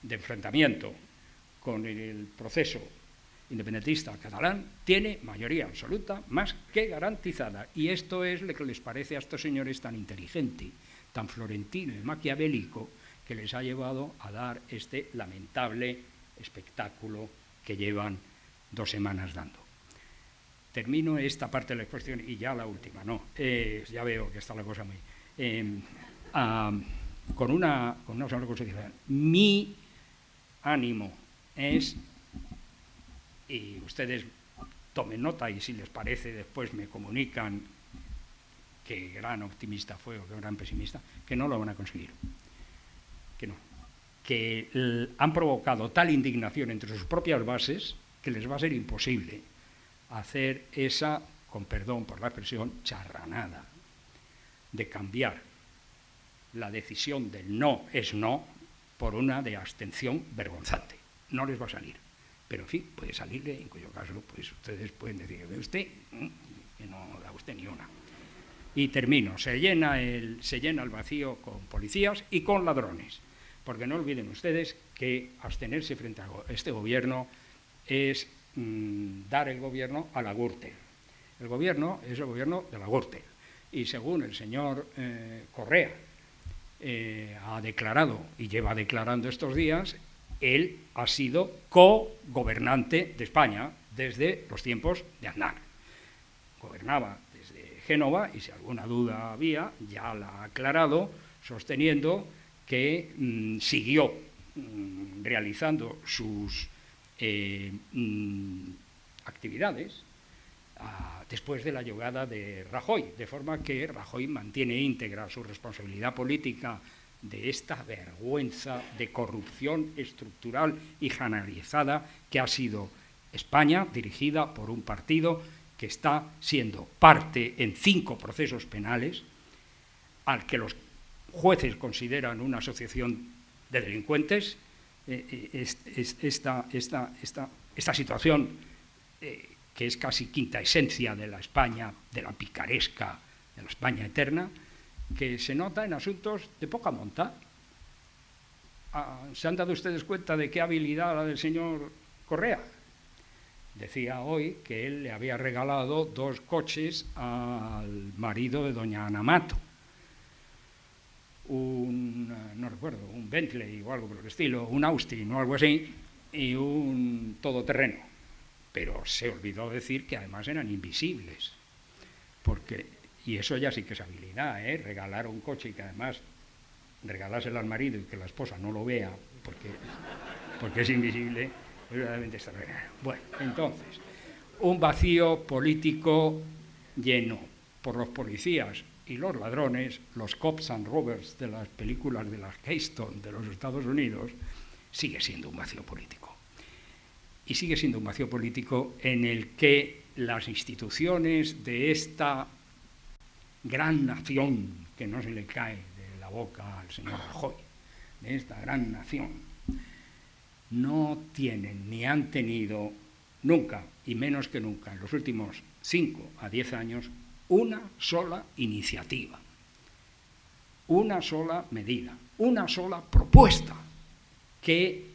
de enfrentamiento con el proceso independentista catalán tiene mayoría absoluta más que garantizada. Y esto es lo que les parece a estos señores tan inteligente, tan florentino y maquiavélico, que les ha llevado a dar este lamentable espectáculo que llevan 2 semanas dando. Termino esta parte de la exposición y ya la última, ya veo que está la cosa muy... con una sola cosa. Mi ánimo es, y ustedes tomen nota y si les parece después me comunican qué gran optimista fue o qué gran pesimista, que no lo van a conseguir. Que no. Que han provocado tal indignación entre sus propias bases que les va a ser imposible hacer esa, con perdón por la expresión, charranada de cambiar la decisión del no es no por una de abstención vergonzante. No les va a salir. Pero en fin, puede salirle, en cuyo caso pues ustedes pueden decir de usted que no da usted ni una. Y termino, se llena el vacío con policías y con ladrones, porque no olviden ustedes que abstenerse frente a este gobierno es dar el gobierno a la Gürtel. El gobierno es el gobierno de la Gürtel. Y según el señor Correa ha declarado y lleva declarando estos días, él ha sido co-gobernante de España desde los tiempos de Aznar. Gobernaba desde Génova y si alguna duda había, ya la ha aclarado, sosteniendo que siguió realizando sus actividades después de la llegada de Rajoy, de forma que Rajoy mantiene íntegra su responsabilidad política de esta vergüenza de corrupción estructural y generalizada que ha sido España, dirigida por un partido que está siendo parte en 5 procesos penales, al que los jueces consideran una asociación de delincuentes. Esta situación que es casi quinta esencia de la España, de la picaresca, de la España eterna, que se nota en asuntos de poca monta. ¿Se han dado ustedes cuenta de qué habilidad la del señor Correa? Decía hoy que él le había regalado 2 coches al marido de doña Ana Mato. No recuerdo, un Bentley o algo por el estilo, un Austin o algo así, y un todoterreno. Pero se olvidó decir que además eran invisibles, y eso ya sí que es habilidad, regalar un coche y que además regalárselo al marido y que la esposa no lo vea porque es invisible, es verdaderamente extraordinario. Bueno, entonces, un vacío político lleno por los policías y los ladrones, los cops and robbers de las películas de la Keystone de los Estados Unidos, sigue siendo un vacío político. Y sigue siendo un vacío político en el que las instituciones de esta gran nación, que no se le cae de la boca al señor Rajoy, de esta gran nación, no tienen ni han tenido nunca, y menos que nunca, en los últimos 5 a 10 años, una sola iniciativa, una sola medida, una sola propuesta que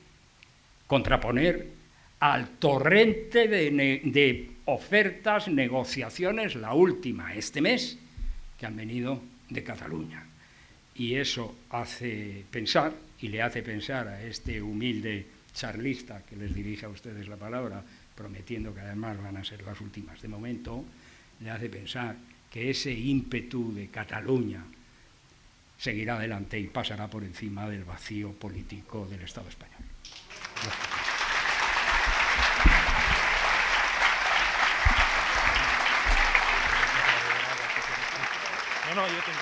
contraponer al torrente de ofertas, negociaciones, la última este mes, que han venido de Cataluña. Y eso hace pensar, y le hace pensar a este humilde charlista que les dirige a ustedes la palabra, prometiendo que además van a ser las últimas de momento, le hace pensar que ese ímpetu de Cataluña seguirá adelante y pasará por encima del vacío político del Estado español. Gracias. No, yo tengo.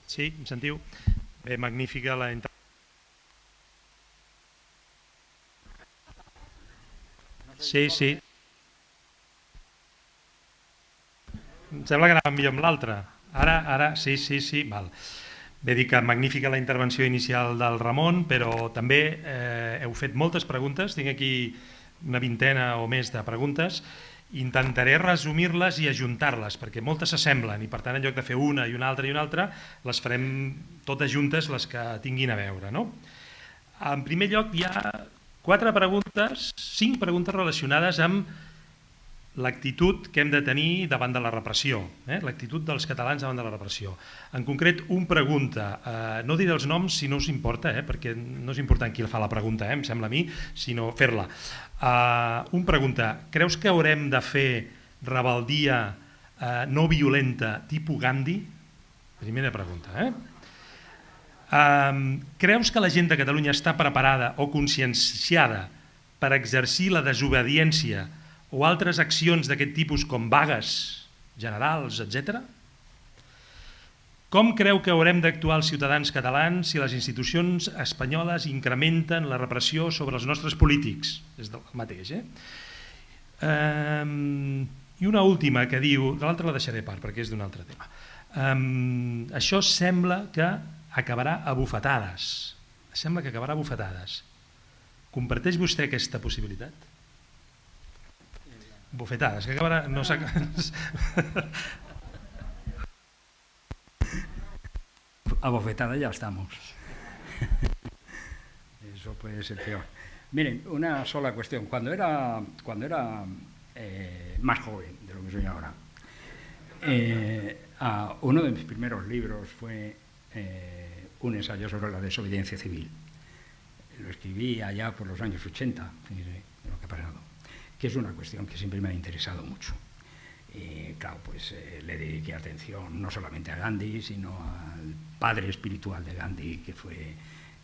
Sí, em sentiu? Bé, magnífica la intervenció. Sí. Em sembla que anàvem millor amb l'altre. Ara, sí, val. Bé, dic que magnífica la intervenció inicial del Ramon, però també heu fet moltes preguntes, tinc aquí una vintena o més de preguntes, intentaré resumir-les i ajuntar-les, perquè moltes s'assemblen i per tant en lloc de fer una i una altra, les farem totes juntes les que tinguin a veure. No? En primer lloc hi ha 5 preguntes relacionades amb l'actitud que hem de tenir davant de la repressió, l'actitud dels catalans davant de la repressió. En concret, un pregunta, no diré els noms si no us importa, perquè no és important qui fa la pregunta, em sembla a mi, sinó fer-la. Un pregunta, creus que haurem de fer rebeldia no violenta tipus Gandhi? Primera pregunta. Creus que la gent de Catalunya està preparada o conscienciada per exercir la desobediència o altres accions d'aquest tipus com vagues generals, etc.? Com creu que haurem d'actuar els ciutadans catalans si les institucions espanyoles incrementen la repressió sobre els nostres polítics? És del mateix, I una última que diu, l'altra la deixaré a part perquè és d'un altre tema. Això sembla que acabarà a bufetades. Sembla que acabarà a bufetades. Comparteix vostè aquesta possibilitat? Bufetades, que acabarà... No A bofetada ya estamos. Eso puede ser peor. Miren, una sola cuestión. Cuando era más joven de lo que soy ahora, uno de mis primeros libros fue un ensayo sobre la desobediencia civil. Lo escribí allá por los años 80, fíjense lo que ha pasado, que es una cuestión que siempre me ha interesado mucho. Y claro, pues le dediqué atención no solamente a Gandhi, sino al padre espiritual de Gandhi, que fue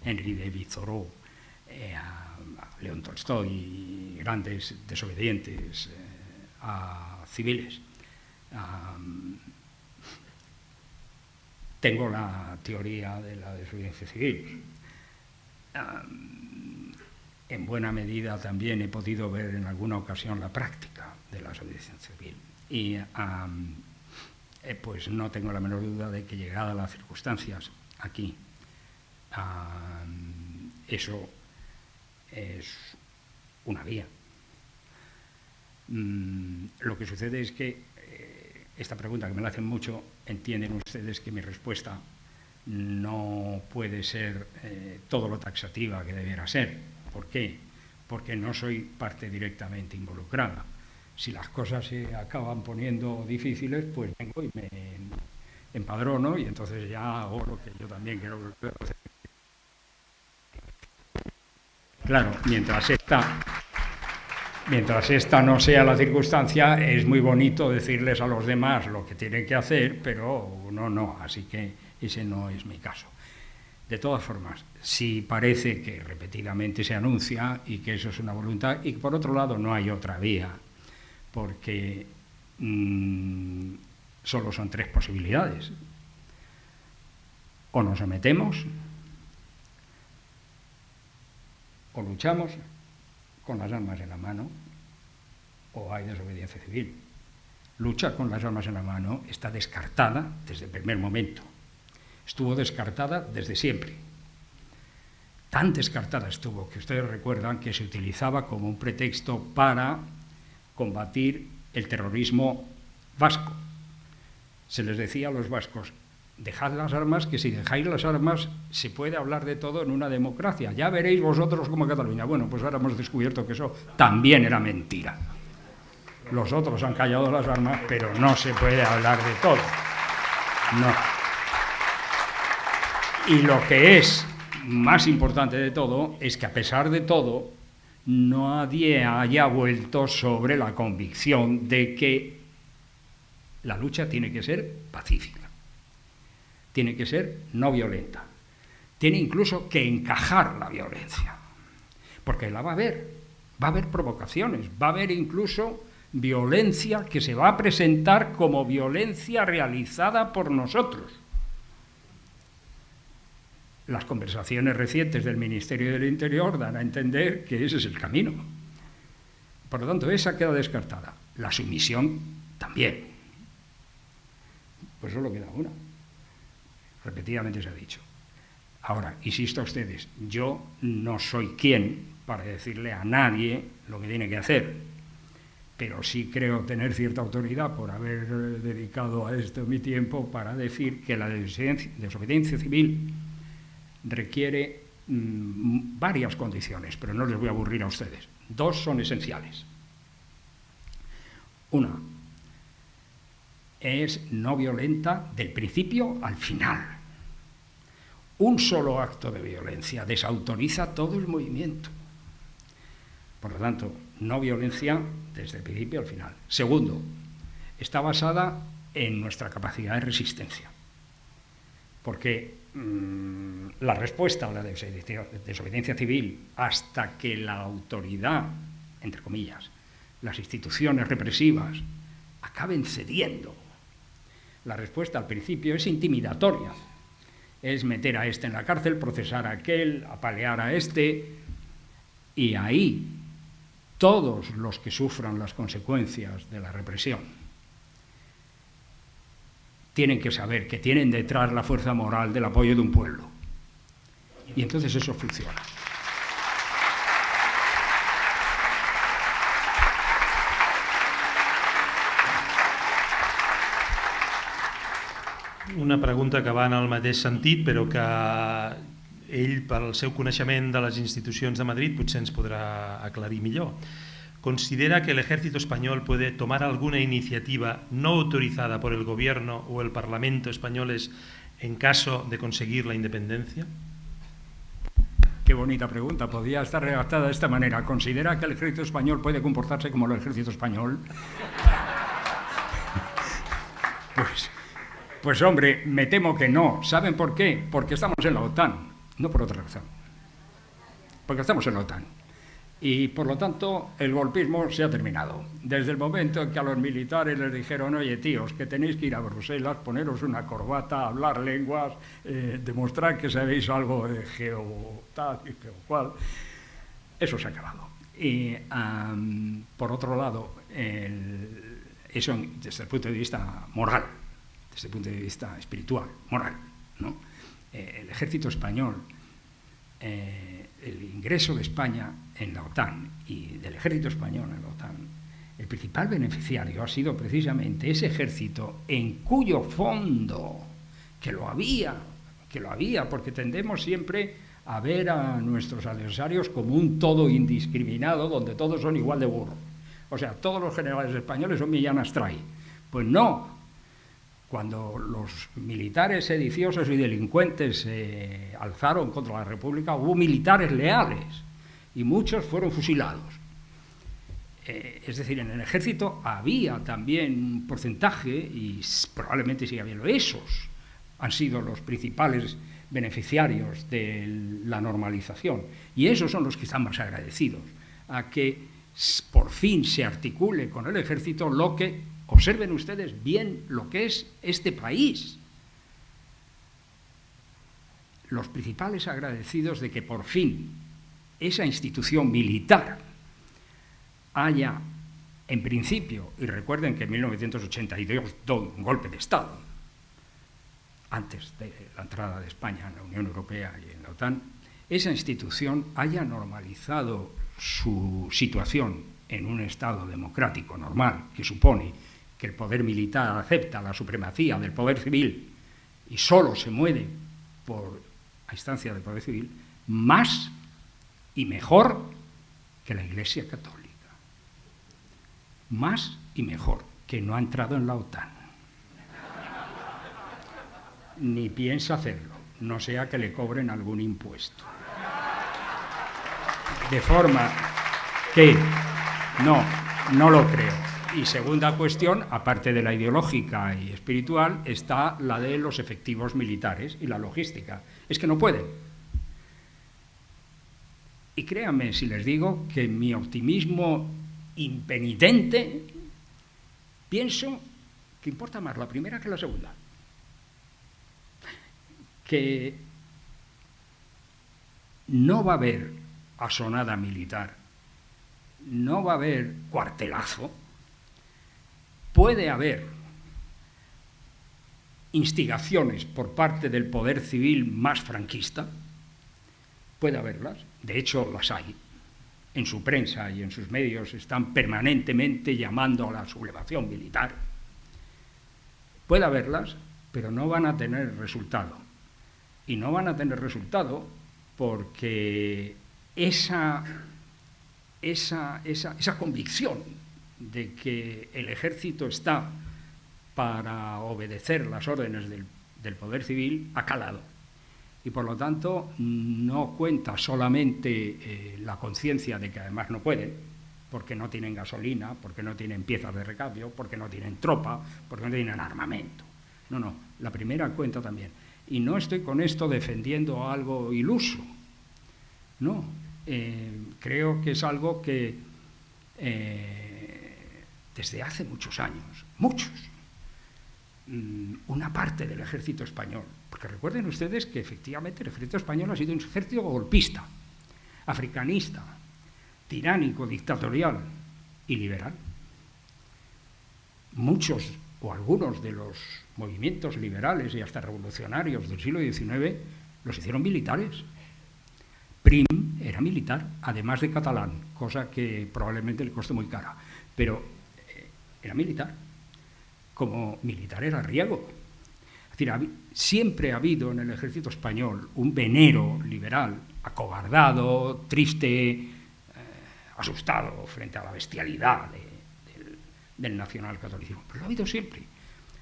Henry David Thoreau, a León Tolstoy y grandes desobedientes a civiles. Tengo la teoría de la desobediencia civil. En buena medida también he podido ver en alguna ocasión la práctica de la desobediencia civil. Y pues no tengo la menor duda de que llegadas las circunstancias aquí, eso es una vía. Lo que sucede es que esta pregunta, que me la hacen mucho, entienden ustedes que mi respuesta no puede ser todo lo taxativa que debiera ser. ¿Por qué? Porque no soy parte directamente involucrada. Si las cosas se acaban poniendo difíciles, pues vengo y me empadrono y entonces ya hago lo que yo también quiero hacer. Claro, mientras esta no sea la circunstancia, es muy bonito decirles a los demás lo que tienen que hacer, pero uno no, así que ese no es mi caso. De todas formas, si parece que repetidamente se anuncia y que eso es una voluntad, y por otro lado no hay otra vía, porque solo son tres posibilidades. O nos sometemos, o luchamos con las armas en la mano, o hay desobediencia civil. Lucha con las armas en la mano está descartada desde el primer momento. Estuvo descartada desde siempre. Tan descartada estuvo que ustedes recuerdan que se utilizaba como un pretexto para combatir el terrorismo vasco. Se les decía a los vascos, dejad las armas, que si dejáis las armas se puede hablar de todo en una democracia. Ya veréis vosotros como Cataluña. Bueno, pues ahora hemos descubierto que eso también era mentira. Los otros han callado las armas, pero no se puede hablar de todo. No. Y lo que es más importante de todo es que a pesar de todo, nadie haya vuelto sobre la convicción de que la lucha tiene que ser pacífica, tiene que ser no violenta, tiene incluso que encajar la violencia, porque la va a haber provocaciones, va a haber incluso violencia que se va a presentar como violencia realizada por nosotros. Las conversaciones recientes del Ministerio del Interior dan a entender que ese es el camino. Por lo tanto, esa queda descartada. La sumisión también. Pues solo queda una. Repetidamente se ha dicho. Ahora, insisto a ustedes, yo no soy quien para decirle a nadie lo que tiene que hacer, pero sí creo tener cierta autoridad por haber dedicado a esto mi tiempo para decir que la desobediencia civil requiere varias condiciones, pero no les voy a aburrir a ustedes. Dos son esenciales. Una es no violenta del principio al final. Un solo acto de violencia desautoriza todo el movimiento. Por lo tanto, no violencia desde el principio al final. Segundo, está basada en nuestra capacidad de resistencia. Porque la respuesta a la desobediencia civil, hasta que la autoridad, entre comillas, las instituciones represivas, acaben cediendo, la respuesta al principio es intimidatoria. Es meter a este en la cárcel, procesar a aquel, apalear a este, y ahí todos los que sufran las consecuencias de la represión tienen que saber que tienen detrás la fuerza moral del apoyo de un pueblo. Y entonces eso funciona. Una pregunta que va en el mateix sentit, però que ell, pel seu coneixement de les institucions de Madrid, potser ens podrà aclarir millor. ¿Considera que el ejército español puede tomar alguna iniciativa no autorizada por el gobierno o el Parlamento españoles en caso de conseguir la independencia? Qué bonita pregunta, podría estar redactada de esta manera. ¿Considera que el ejército español puede comportarse como el ejército español? Pues hombre, me temo que no. ¿Saben por qué? Porque estamos en la OTAN, no por otra razón. Porque estamos en la OTAN. Y por lo tanto el golpismo se ha terminado. Desde el momento en que a los militares les dijeron: oye tíos, que tenéis que ir a Bruselas, poneros una corbata, hablar lenguas, demostrar que sabéis algo de tal y geocual, eso se ha acabado. Y por otro lado, eso desde el punto de vista moral, desde el punto de vista espiritual, moral, ¿no? El ejército español, el ingreso de España en la OTAN y del ejército español en la OTAN, el principal beneficiario ha sido precisamente ese ejército, en cuyo fondo, que lo había, porque tendemos siempre a ver a nuestros adversarios como un todo indiscriminado, donde todos son igual de burros. O sea, todos los generales españoles son Millán Astray. Pues no. Cuando los militares sediciosos y delincuentes se alzaron contra la República, hubo militares leales y muchos fueron fusilados. Es decir, en el ejército había también un porcentaje, y probablemente sigue habiendo, esos han sido los principales beneficiarios de la normalización, y esos son los que están más agradecidos a que por fin se articule con el ejército lo que, observen ustedes bien lo que es este país. Los principales agradecidos de que por fin esa institución militar haya, en principio, y recuerden que en 1982 dio un golpe de Estado, antes de la entrada de España en la Unión Europea y en la OTAN, esa institución haya normalizado su situación en un Estado democrático normal, que supone que el poder militar acepta la supremacía del poder civil y solo se mueve a instancia del poder civil, más y mejor que la Iglesia Católica. Más y mejor, que no ha entrado en la OTAN. Ni piensa hacerlo, no sea que le cobren algún impuesto. De forma que no lo creo. Y segunda cuestión, aparte de la ideológica y espiritual, está la de los efectivos militares y la logística. Es que no pueden. Y créanme si les digo que mi optimismo impenitente, pienso que importa más la primera que la segunda. Que no va a haber asonada militar, no va a haber cuartelazo. Puede haber instigaciones por parte del poder civil más franquista, puede haberlas, de hecho las hay. En su prensa y en sus medios están permanentemente llamando a la sublevación militar. Puede haberlas, pero no van a tener resultado. Y no van a tener resultado porque esa convicción de que el ejército está para obedecer las órdenes del poder civil ha calado. Y por lo tanto no cuenta solamente la conciencia de que además no pueden, porque no tienen gasolina, porque no tienen piezas de recambio, porque no tienen tropa, porque no tienen armamento. No, la primera cuenta también. Y no estoy con esto defendiendo algo iluso, no. Creo que es algo que desde hace muchos años, una parte del ejército español, porque recuerden ustedes que efectivamente el ejército español ha sido un ejército golpista, africanista, tiránico, dictatorial y liberal. Muchos o algunos de los movimientos liberales y hasta revolucionarios del siglo XIX los hicieron militares. Prim era militar, además de catalán, cosa que probablemente le costó muy cara, pero era militar. Como militar era riego. Es decir, siempre ha habido en el ejército español un venero liberal, acobardado, triste, asustado frente a la bestialidad del nacionalcatolicismo. Pero lo ha habido siempre.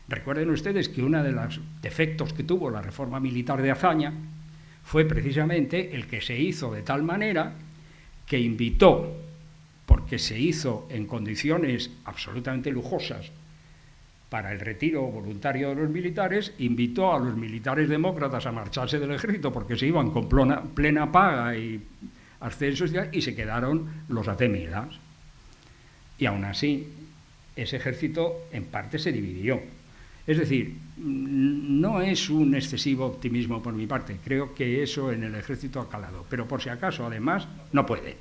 Recuerden ustedes que uno de los defectos que tuvo la reforma militar de Azaña fue precisamente el que se hizo de tal manera que invitó, porque se hizo en condiciones absolutamente lujosas para el retiro voluntario de los militares, invitó a los militares demócratas a marcharse del ejército porque se iban con plena paga y ascensos y se quedaron los acémilas. Y aún así, ese ejército en parte se dividió. Es decir, no es un excesivo optimismo por mi parte, creo que eso en el ejército ha calado, pero por si acaso, además, no puede.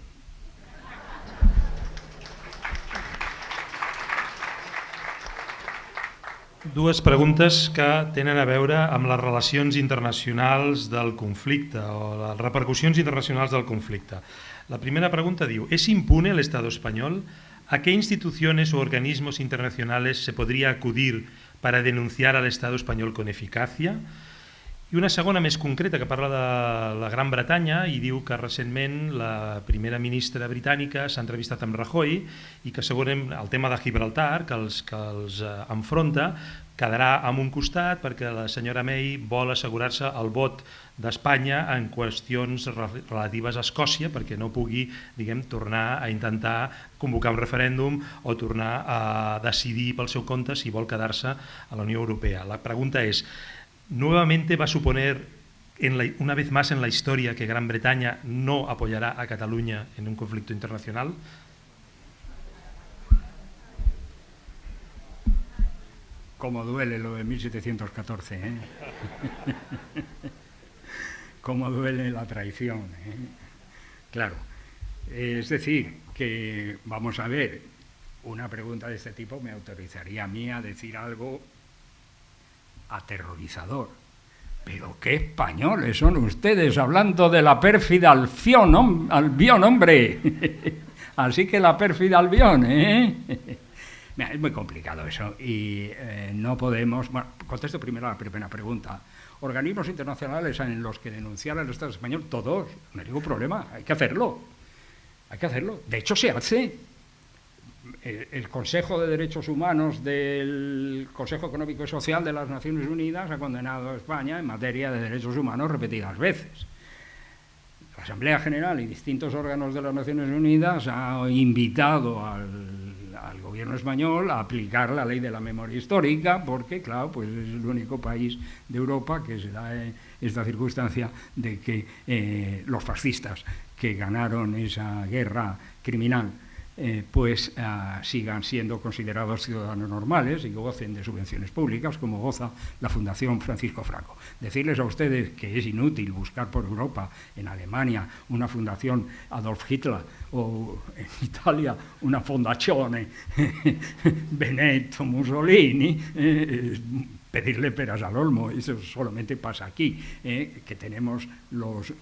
Dues preguntes que tenen a veure amb les relacions internacionals del conflicte o les repercussions internacionals del conflicte. La primera pregunta diu: ¿es impune el Estado español? ¿A qué instituciones o organismos internacionales se podría acudir para denunciar al Estado español con eficacia? I una segona més concreta que parla de la Gran Bretanya i diu que recentment la primera ministra britànica s'ha entrevistat amb Rajoy i que segurament el tema de Gibraltar, que els enfronta, quedarà en un costat perquè la senyora May vol assegurar-se el vot d'Espanya en qüestions relatives a Escòcia perquè no pugui, tornar a intentar convocar un referèndum o tornar a decidir pel seu compte si vol quedar-se a la Unió Europea. La pregunta és: ¿nuevamente va a suponer una vez más en la historia que Gran Bretaña no apoyará a Cataluña en un conflicto internacional? Cómo duele lo de 1714, ¿eh? Cómo duele la traición, ¿eh? Claro, es decir, que vamos a ver, una pregunta de este tipo me autorizaría a mí a decir algo aterrorizador. Pero qué españoles son ustedes hablando de la pérfida Albión, hombre. Así que la pérfida Albión, ¿eh? Mira, es muy complicado eso y no podemos... Bueno, contesto primero a la primera pregunta. Organismos internacionales en los que denunciar al Estado español, todos, no hay ningún problema, hay que hacerlo. Hay que hacerlo. De hecho, se hace. El Consejo de Derechos Humanos del Consejo Económico y Social de las Naciones Unidas ha condenado a España en materia de derechos humanos repetidas veces. La Asamblea General y distintos órganos de las Naciones Unidas han invitado al gobierno español a aplicar la ley de la memoria histórica porque, claro, pues es el único país de Europa que se da esta circunstancia de que los fascistas que ganaron esa guerra criminal sigan siendo considerados ciudadanos normales y gocen de subvenciones públicas como goza la Fundación Francisco Franco. Decirles a ustedes que es inútil buscar por Europa, en Alemania, una fundación Adolf Hitler o en Italia una Fondazione Benetton Mussolini, pedirle peras al olmo. Eso solamente pasa aquí, que tenemos los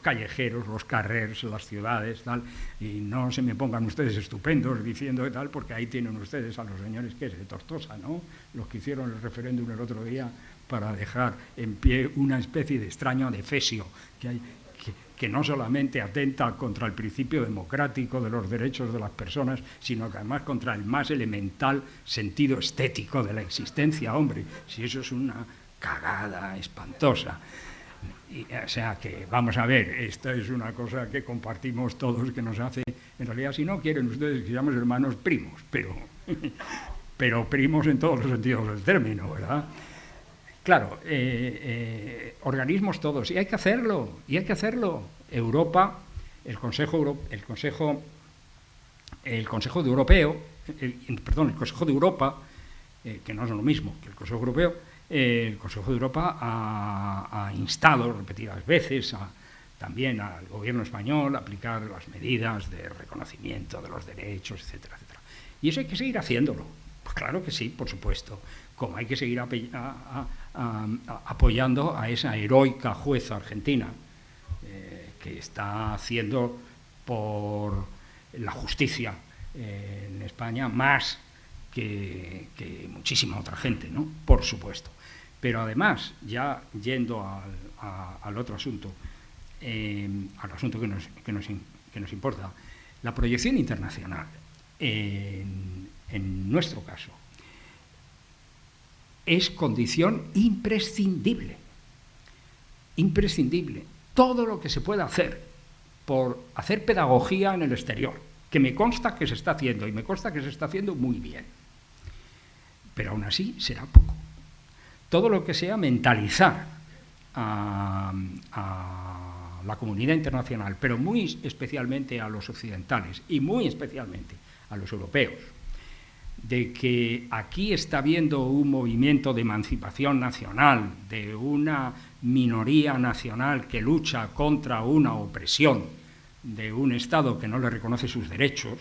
callejeros, los carrers, las ciudades, tal, y no se me pongan ustedes estupendos diciendo tal, porque ahí tienen ustedes a los señores que es de Tortosa, ¿no? Los que hicieron el referéndum el otro día para dejar en pie una especie de extraño adefesio que no solamente atenta contra el principio democrático de los derechos de las personas, sino que además contra el más elemental sentido estético de la existencia, hombre, si eso es una cagada espantosa. O sea que, vamos a ver, esta es una cosa que compartimos todos, que nos hace, en realidad, si no quieren ustedes que seamos hermanos, primos, pero primos en todos los sentidos del término, ¿verdad? Claro, organismos todos, y hay que hacerlo. Europa, el Consejo de Europa, que no es lo mismo que el Consejo Europeo, el Consejo de Europa ha instado repetidas veces también al gobierno español a aplicar las medidas de reconocimiento de los derechos, etcétera, etcétera. Y eso hay que seguir haciéndolo. Pues claro que sí, por supuesto. Como hay que seguir apoyando a esa heroica jueza argentina que está haciendo por la justicia en España más que muchísima otra gente, ¿no? Por supuesto. Pero además, ya yendo al otro asunto, al asunto que nos importa, la proyección internacional, en nuestro caso, es condición imprescindible. Imprescindible. Todo lo que se pueda hacer por hacer pedagogía en el exterior, que me consta que se está haciendo, y me consta que se está haciendo muy bien. Pero aún así será poco. Todo lo que sea mentalizar a la comunidad internacional, pero muy especialmente a los occidentales y muy especialmente a los europeos, de que aquí está habiendo un movimiento de emancipación nacional, de una minoría nacional que lucha contra una opresión de un Estado que no le reconoce sus derechos,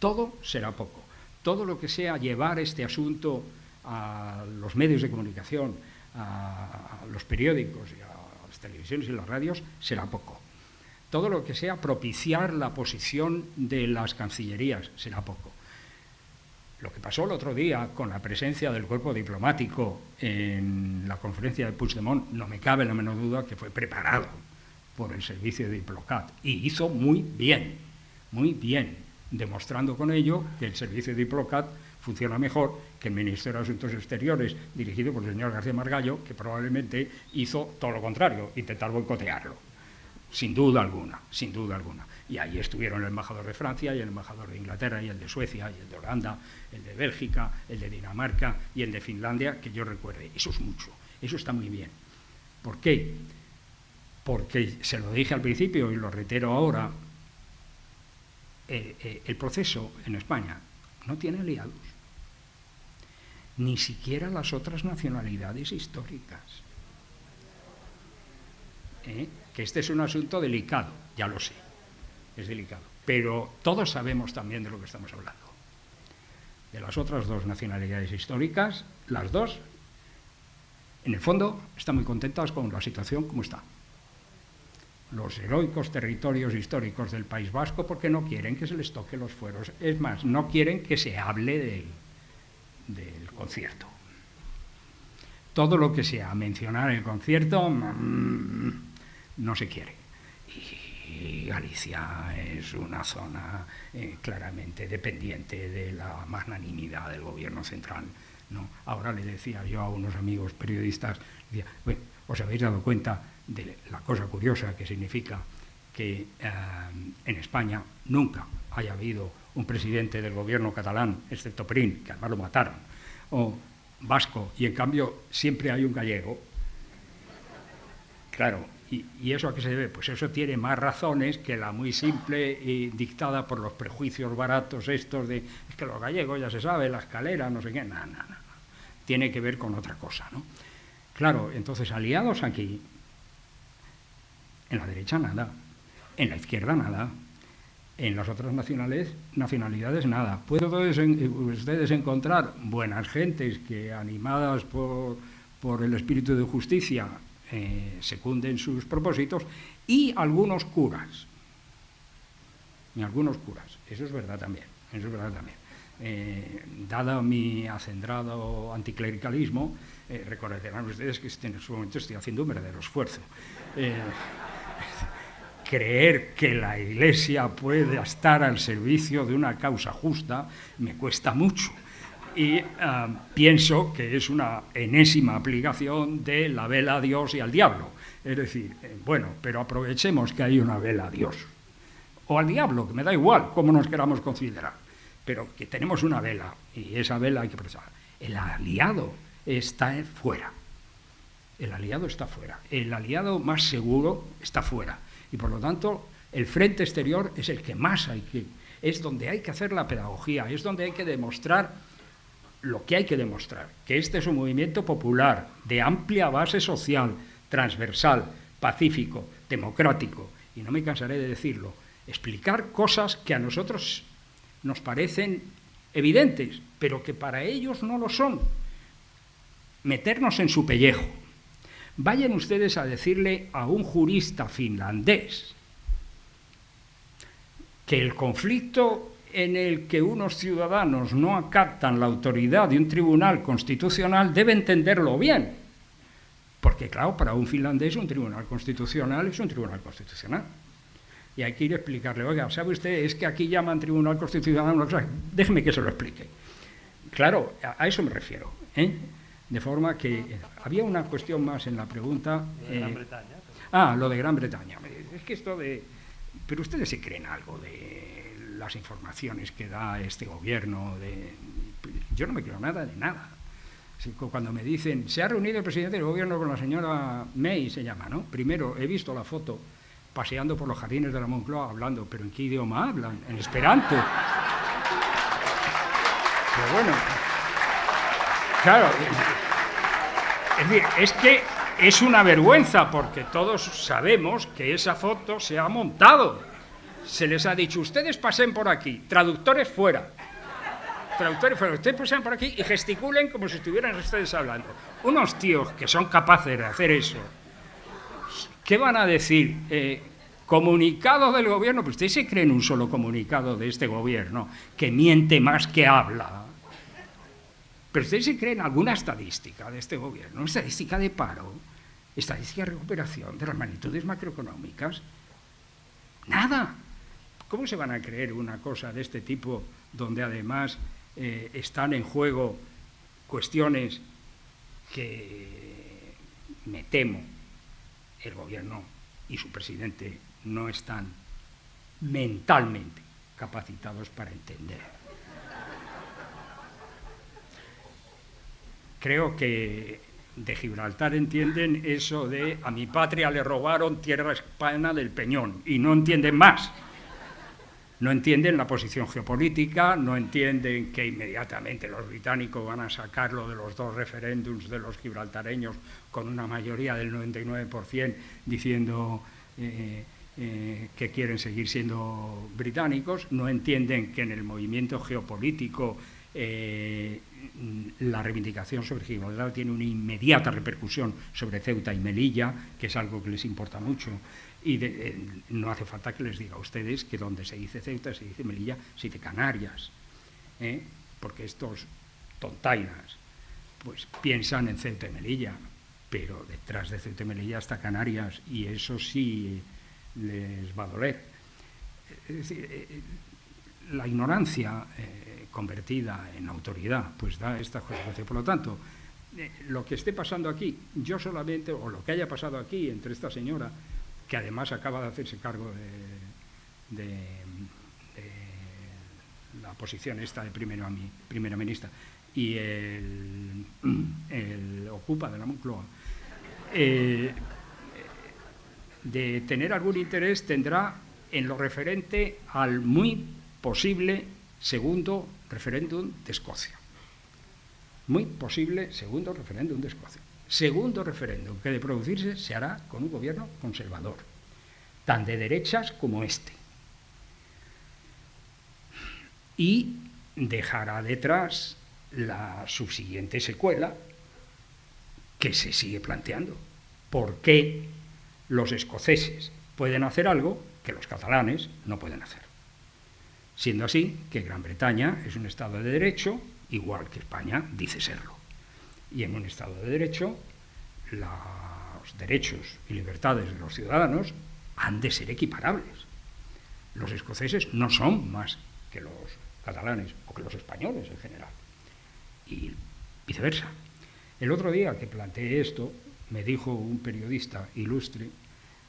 todo será poco. Todo lo que sea llevar este asunto a los medios de comunicación, a los periódicos, y a las televisiones y las radios, será poco. Todo lo que sea propiciar la posición de las cancillerías, será poco. Lo que pasó el otro día con la presencia del cuerpo diplomático en la conferencia de Puigdemont, no me cabe la menor duda que fue preparado por el servicio de Diplocat, y hizo muy bien, demostrando con ello que el servicio de Diplocat funciona mejor que el Ministerio de Asuntos Exteriores, dirigido por el señor García Margallo, que probablemente hizo todo lo contrario, intentar boicotearlo, sin duda alguna. Y ahí estuvieron el embajador de Francia y el embajador de Inglaterra y el de Suecia y el de Holanda, el de Bélgica, el de Dinamarca y el de Finlandia, que yo recuerde. Eso es mucho, eso está muy bien. ¿Por qué? Porque, se lo dije al principio y lo reitero ahora, el proceso en España no tiene aliados, ni siquiera las otras nacionalidades históricas. Que este es un asunto delicado, ya lo sé, es delicado, pero todos sabemos también de lo que estamos hablando. De las otras dos nacionalidades históricas, las dos, en el fondo, están muy contentas con la situación como está. Los heroicos territorios históricos del País Vasco, porque no quieren que se les toque los fueros, es más, no quieren que se hable del concierto. Todo lo que sea mencionar el concierto no se quiere. Y Galicia es una zona claramente dependiente de la magnanimidad del gobierno central, ¿no? Ahora le decía yo a unos amigos periodistas, decía, bueno, ¿os habéis dado cuenta de la cosa curiosa que significa que en España nunca haya habido un presidente del gobierno catalán, excepto Prin, que además lo mataron, o vasco, y en cambio siempre hay un gallego? Claro, ¿y eso a qué se debe? Pues eso tiene más razones que la muy simple y dictada por los prejuicios baratos estos de, es que los gallegos ya se sabe, la escalera, no sé qué, no. Tiene que ver con otra cosa, ¿no? Claro, entonces aliados aquí, en la derecha nada, en la izquierda nada, en las otras nacionalidades nada. Pueden ustedes encontrar buenas gentes que, animadas por el espíritu de justicia, secunden sus propósitos, y algunos curas. Eso es verdad también. Dado mi acendrado anticlericalismo, recordarán ustedes que en este momento estoy haciendo un verdadero esfuerzo. Creer que la Iglesia puede estar al servicio de una causa justa me cuesta mucho. Y pienso que es una enésima aplicación de la vela a Dios y al diablo, Es decir, bueno, pero aprovechemos que hay una vela a Dios. O al diablo, que me da igual cómo nos queramos considerar. Pero que tenemos una vela, y esa vela hay que prestar. El aliado está fuera. El aliado está fuera. El aliado más seguro está fuera. Y por lo tanto, el frente exterior es el que más es donde hay que hacer la pedagogía, es donde hay que demostrar lo que hay que demostrar, que este es un movimiento popular, de amplia base social, transversal, pacífico, democrático, y no me cansaré de decirlo, explicar cosas que a nosotros nos parecen evidentes, pero que para ellos no lo son. Meternos en su pellejo. Vayan ustedes a decirle a un jurista finlandés que el conflicto en el que unos ciudadanos no acatan la autoridad de un tribunal constitucional debe entenderlo bien. Porque, claro, para un finlandés un tribunal constitucional es un tribunal constitucional. Y hay que ir a explicarle, oiga, ¿sabe usted? Es que aquí llaman tribunal constitucional una cosa. Déjeme que se lo explique. Claro, a eso me refiero, ¿eh? De forma que había una cuestión más en la pregunta. Lo de Gran Bretaña. Lo de Gran Bretaña. Es que esto de... Pero ustedes sí creen algo de las informaciones que da este gobierno. Yo no me creo nada de nada. Cuando me dicen, se ha reunido el presidente del gobierno con la señora May, se llama, ¿no? Primero, he visto la foto paseando por los jardines de la Moncloa hablando, pero ¿en qué idioma hablan? En esperanto. Pero bueno, claro, es decir, es que es una vergüenza porque todos sabemos que esa foto se ha montado. Se les ha dicho, ustedes pasen por aquí, traductores fuera. Traductores fuera, ustedes pasen por aquí y gesticulen como si estuvieran ustedes hablando. Unos tíos que son capaces de hacer eso, ¿qué van a decir? Comunicado del gobierno, pues ustedes se creen un solo comunicado de este gobierno que miente más que habla. Pero ustedes se creen alguna estadística de este gobierno, estadística de paro, estadística de recuperación de las magnitudes macroeconómicas. Nada. ¿Cómo se van a creer una cosa de este tipo donde además están en juego cuestiones que, me temo, el gobierno y su presidente no están mentalmente capacitados para entender? Creo que de Gibraltar entienden eso de a mi patria le robaron tierra hispana del Peñón y no entienden más. No entienden la posición geopolítica, no entienden que inmediatamente los británicos van a sacarlo de los dos referéndums de los gibraltareños con una mayoría del 99% diciendo que quieren seguir siendo británicos, no entienden que en el movimiento geopolítico la reivindicación sobre Gibraltar tiene una inmediata repercusión sobre Ceuta y Melilla, que es algo que les importa mucho. Y no hace falta que les diga a ustedes que donde se dice Ceuta, se dice Melilla, se dice Canarias, porque estos tontainas pues piensan en Ceuta y Melilla, pero detrás de Ceuta y Melilla está Canarias y eso sí les va a doler. Es decir, la ignorancia convertida en autoridad pues da esta consecuencia. Por lo tanto, lo que esté pasando aquí, yo solamente, o lo que haya pasado aquí entre esta señora, que además acaba de hacerse cargo de la posición esta de primera ministra, y el ocupa de la Moncloa, de tener algún interés tendrá en lo referente al muy posible segundo referéndum de Escocia. Muy posible segundo referéndum de Escocia. Segundo referéndum que de producirse se hará con un gobierno conservador, tan de derechas como este. Y dejará detrás la subsiguiente secuela que se sigue planteando. ¿Por qué los escoceses pueden hacer algo que los catalanes no pueden hacer? Siendo así que Gran Bretaña es un Estado de Derecho, igual que España dice serlo. Y en un Estado de Derecho, los derechos y libertades de los ciudadanos han de ser equiparables. Los escoceses no son más que los catalanes o que los españoles en general. Y viceversa. El otro día que planteé esto, me dijo un periodista ilustre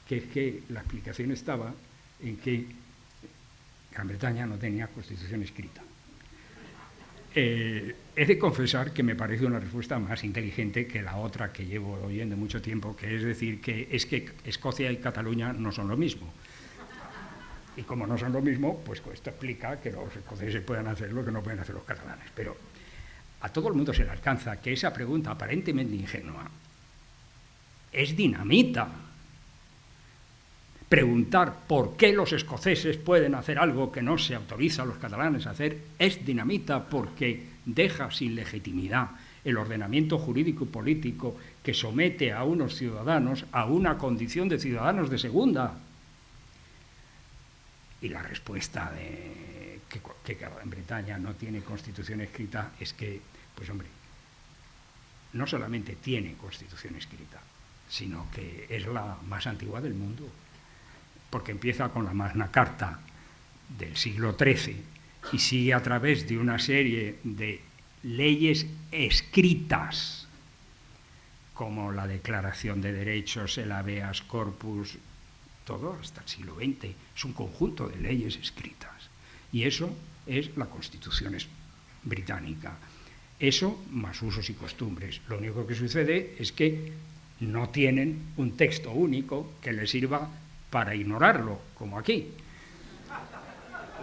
que es que la explicación estaba en que Gran Bretaña no tenía constitución escrita. He de confesar que me parece una respuesta más inteligente que la otra que llevo oyendo mucho tiempo, que es decir que Escocia y Cataluña no son lo mismo. Y como no son lo mismo, pues esto explica que los escoceses puedan hacer lo que no pueden hacer los catalanes. Pero a todo el mundo se le alcanza que esa pregunta aparentemente ingenua es dinamita. Preguntar por qué los escoceses pueden hacer algo que no se autoriza a los catalanes a hacer es dinamita, porque deja sin legitimidad el ordenamiento jurídico y político que somete a unos ciudadanos a una condición de ciudadanos de segunda. Y la respuesta de que Gran Bretaña no tiene constitución escrita es que, pues hombre, no solamente tiene constitución escrita, sino que es la más antigua del mundo, porque empieza con la Magna Carta del siglo XIII y sigue a través de una serie de leyes escritas, como la Declaración de Derechos, el Habeas Corpus, todo hasta el siglo XX. Es un conjunto de leyes escritas. Y eso es la Constitución británica. Eso más usos y costumbres. Lo único que sucede es que no tienen un texto único que les sirva para ignorarlo, como aquí.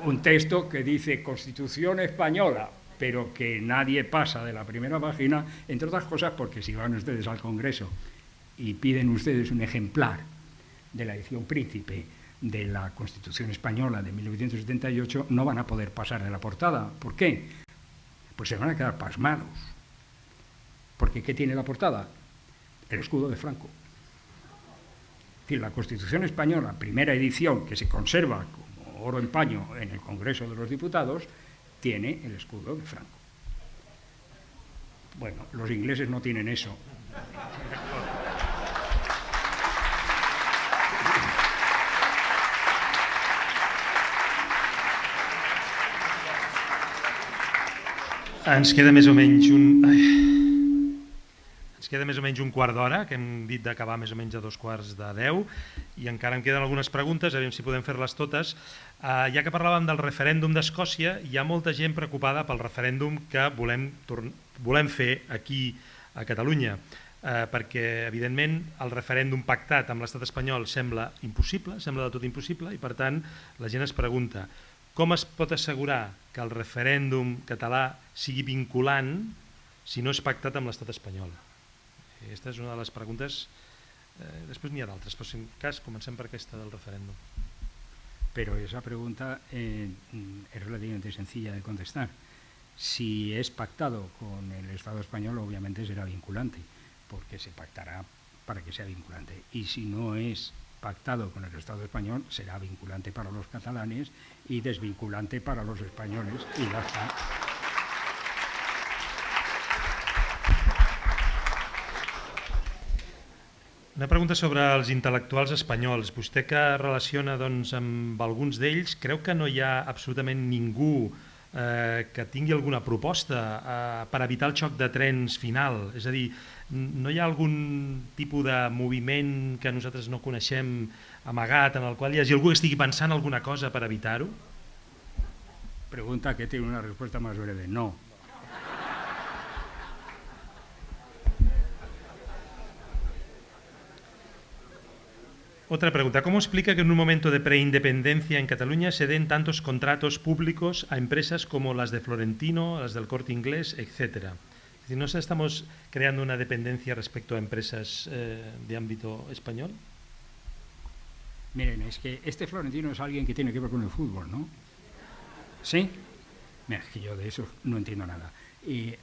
Un texto que dice Constitución española, pero que nadie pasa de la primera página, entre otras cosas porque si van ustedes al Congreso y piden ustedes un ejemplar de la edición Príncipe de la Constitución española de 1978, no van a poder pasar de la portada. ¿Por qué? Pues se van a quedar pasmados. Porque ¿qué tiene la portada? El escudo de Franco. Es decir, la Constitución española, primera edición, que se conserva como oro en paño en el Congreso de los Diputados, tiene el escudo de Franco. Bueno, los ingleses no tienen eso. Ens queda més o menys un quart d'hora, que hem dit d'acabar més o menys a 9:45, i encara em queden algunes preguntes, a veure si podem fer-les totes. Ja que parlàvem del referèndum d'Escòcia, hi ha molta gent preocupada pel referèndum que volem fer aquí a Catalunya, perquè, evidentment, el referèndum pactat amb l'estat espanyol sembla impossible, sembla del tot impossible, i per tant la gent es pregunta com es pot assegurar que el referèndum català sigui vinculant si no és pactat amb l'estat espanyol? Aquesta és una de les preguntes. Després n'hi ha d'altres, però en cas comencem per aquesta del referèndum. Pero esa pregunta es relativamente sencilla de contestar. Si es pactado con el Estado español, obviamente será vinculante, porque se pactará para que sea vinculante. Y si no es pactado con el Estado español, será vinculante para los catalanes y desvinculante para los españoles, y ya está. Una pregunta sobre els intel·lectuals espanyols. Vostè que relaciona amb alguns d'ells, creu que no hi ha absolutament ningú que tingui alguna proposta per evitar el xoc de trens final? És a dir, no hi ha algun tipus de moviment que nosaltres no coneixem amagat, en el qual hi hagi algú que estigui pensant alguna cosa per evitar-ho? Pregunta que tiene una respuesta más breve. No. Otra pregunta, ¿cómo explica que en un momento de preindependencia en Cataluña se den tantos contratos públicos a empresas como las de Florentino, las del Corte Inglés, etcétera? Es decir, ¿no estamos creando una dependencia respecto a empresas de ámbito español? Miren, es que este Florentino es alguien que tiene que ver con el fútbol, ¿no? ¿Sí? Mira, es que yo de eso no entiendo nada. Y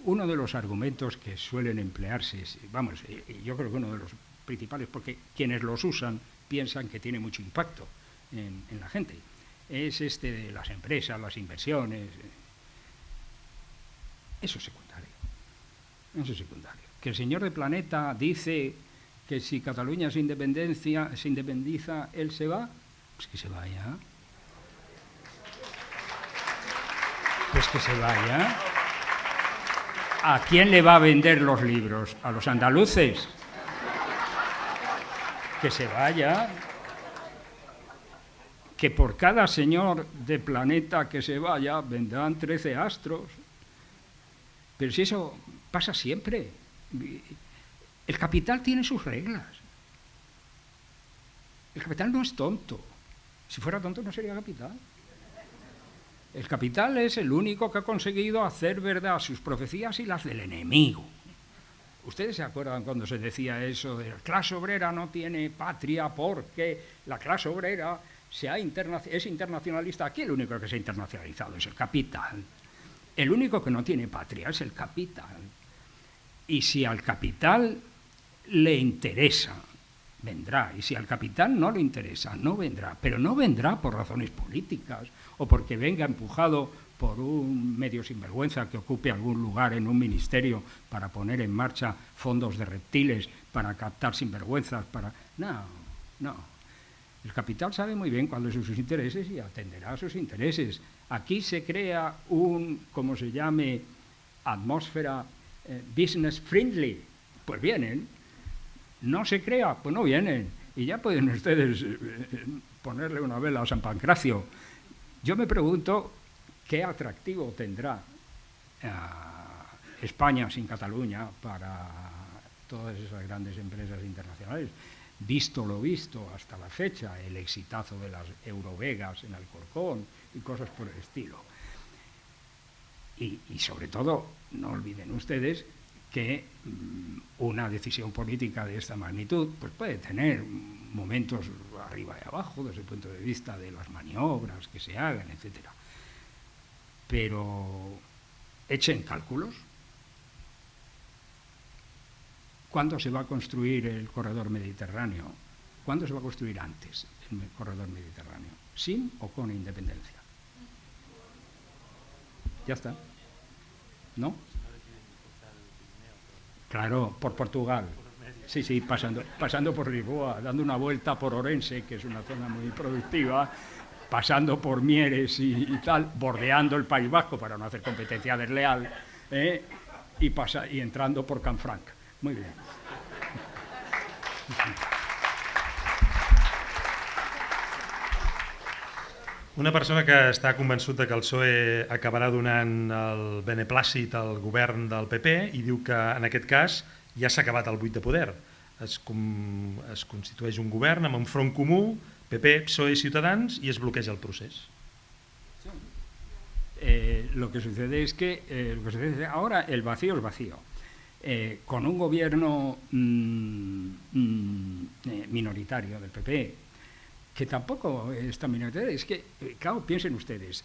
uno de los argumentos que suelen emplearse, vamos, yo creo que uno de los principales, porque quienes los usan piensan que tiene mucho impacto en la gente, es este de las empresas, las inversiones. Eso es secundario. Eso es secundario. Que el señor de Planeta dice que si Cataluña se independiza, él se va, pues que se vaya. Pues que se vaya. ¿A quién le va a vender los libros? ¿A los andaluces? Que se vaya. Que por cada señor de planeta que se vaya vendrán 13 astros. Pero si eso pasa siempre. El capital tiene sus reglas. El capital no es tonto. Si fuera tonto no sería capital. El capital es el único que ha conseguido hacer verdad sus profecías y las del enemigo. ¿Ustedes se acuerdan cuando se decía eso de la clase obrera no tiene patria porque la clase obrera es internacionalista? Aquí el único que se ha internacionalizado es el capital. El único que no tiene patria es el capital. Y si al capital le interesa, vendrá. Y si al capital no le interesa, no vendrá. Pero no vendrá por razones políticas o porque venga empujado por un medio sinvergüenza que ocupe algún lugar en un ministerio para poner en marcha fondos de reptiles, para captar sinvergüenzas, para... No. El capital sabe muy bien cuáles son sus intereses y atenderá a sus intereses. Aquí se crea como se llame, atmósfera business friendly. Pues vienen. No se crea, pues no vienen. Y ya pueden ustedes ponerle una vela a San Pancracio. Yo me pregunto qué atractivo tendrá España sin Cataluña para todas esas grandes empresas internacionales. Visto lo visto hasta la fecha, el exitazo de las Eurovegas en Alcorcón y cosas por el estilo. Y sobre todo, no olviden ustedes que una decisión política de esta magnitud pues puede tener momentos arriba y abajo desde el punto de vista de las maniobras que se hagan, etcétera. Pero echen cálculos. ¿Cuándo se va a construir el corredor mediterráneo? ¿Cuándo se va a construir antes el corredor mediterráneo? ¿Sin o con independencia? Ya está. ¿No? Claro, por Portugal. Sí, pasando por Lisboa, dando una vuelta por Orense, que es una zona muy productiva, pasando por Mieres y tal, bordeando el País Vasco para no hacer competencia desleal, y entrando por Canfranc. Muy bien. Una persona que està convençut que el PSOE acabarà donant el beneplàcit al govern del PP i diu que en aquest cas ja s'ha acabat el buit de poder. Es constitueix un govern amb un front comú, PP, PSOE i Ciutadans, i es bloqueja el procés. Lo que sucede es que ahora el vacío es vacío. Con un gobierno minoritario del PP, que tampoco es tan minoritario, es que, claro, piensen ustedes,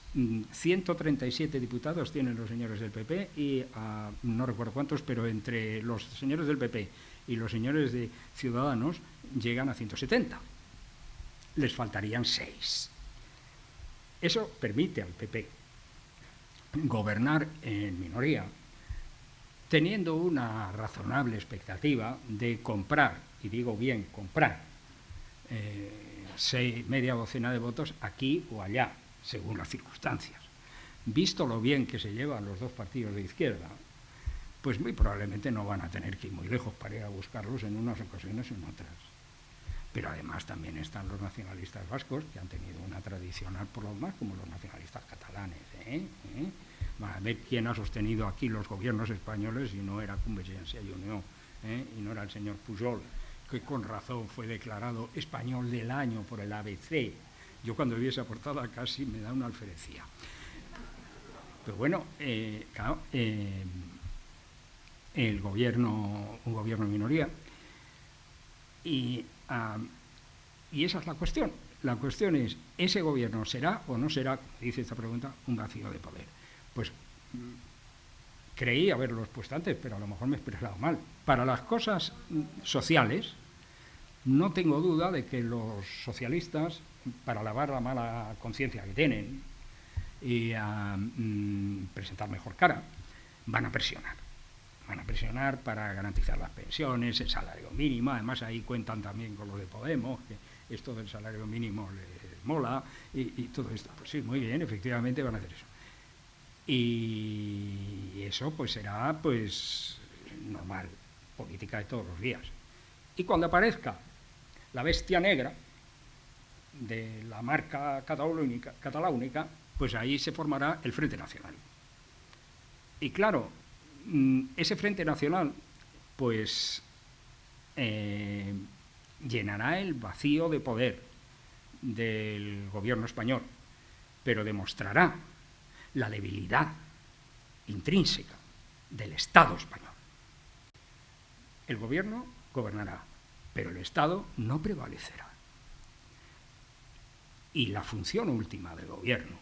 137 diputados tienen los señores del PP y no recuerdo cuántos, pero entre los señores del PP y los señores de Ciudadanos llegan a 170. Les faltarían 6. Eso permite al PP gobernar en minoría, teniendo una razonable expectativa de comprar, y digo bien, comprar, media docena de votos aquí o allá, según las circunstancias. Visto lo bien que se llevan los dos partidos de izquierda, pues muy probablemente no van a tener que ir muy lejos para ir a buscarlos en unas ocasiones o en otras. Pero además también están los nacionalistas vascos, que han tenido una tradicional por lo demás, como los nacionalistas catalanes. A ver quién ha sostenido aquí los gobiernos españoles y no era Convergencia y Unió, y no era el señor Pujol, que con razón fue declarado español del año por el ABC. Yo cuando vi esa portada casi me da una alferecía. Pero bueno, claro, un gobierno minoría, y esa es la cuestión. La cuestión es, ¿ese gobierno será o no será, dice esta pregunta, un vacío de poder? Pues creí haberlos puesto antes, pero a lo mejor me he expresado mal. Para las cosas sociales, no tengo duda de que los socialistas, para lavar la mala conciencia que tienen y presentar mejor cara, van a presionar. Van a presionar para garantizar las pensiones, el salario mínimo. Además, ahí cuentan también con lo de Podemos, que esto del salario mínimo les mola y todo esto. Pues sí, muy bien, efectivamente van a hacer eso. Y eso pues será pues normal, política de todos los días. Y cuando aparezca la bestia negra de la marca cataláunica, pues ahí se formará el Frente Nacional. Y claro, ese Frente Nacional pues llenará el vacío de poder del gobierno español, pero demostrará la debilidad intrínseca del Estado español. El gobierno gobernará, pero el Estado no prevalecerá. Y la función última del gobierno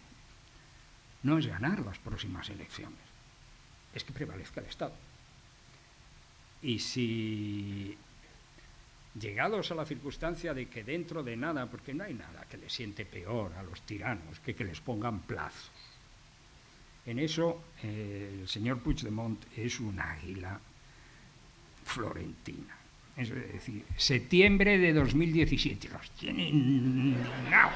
no es ganar las próximas elecciones, es que prevalezca el Estado. Y si, llegados a la circunstancia de que dentro de nada, porque no hay nada que les siente peor a los tiranos que les pongan plazos, en eso el señor Puigdemont es un águila florentina. Es decir, septiembre de 2017, los tiene indignados.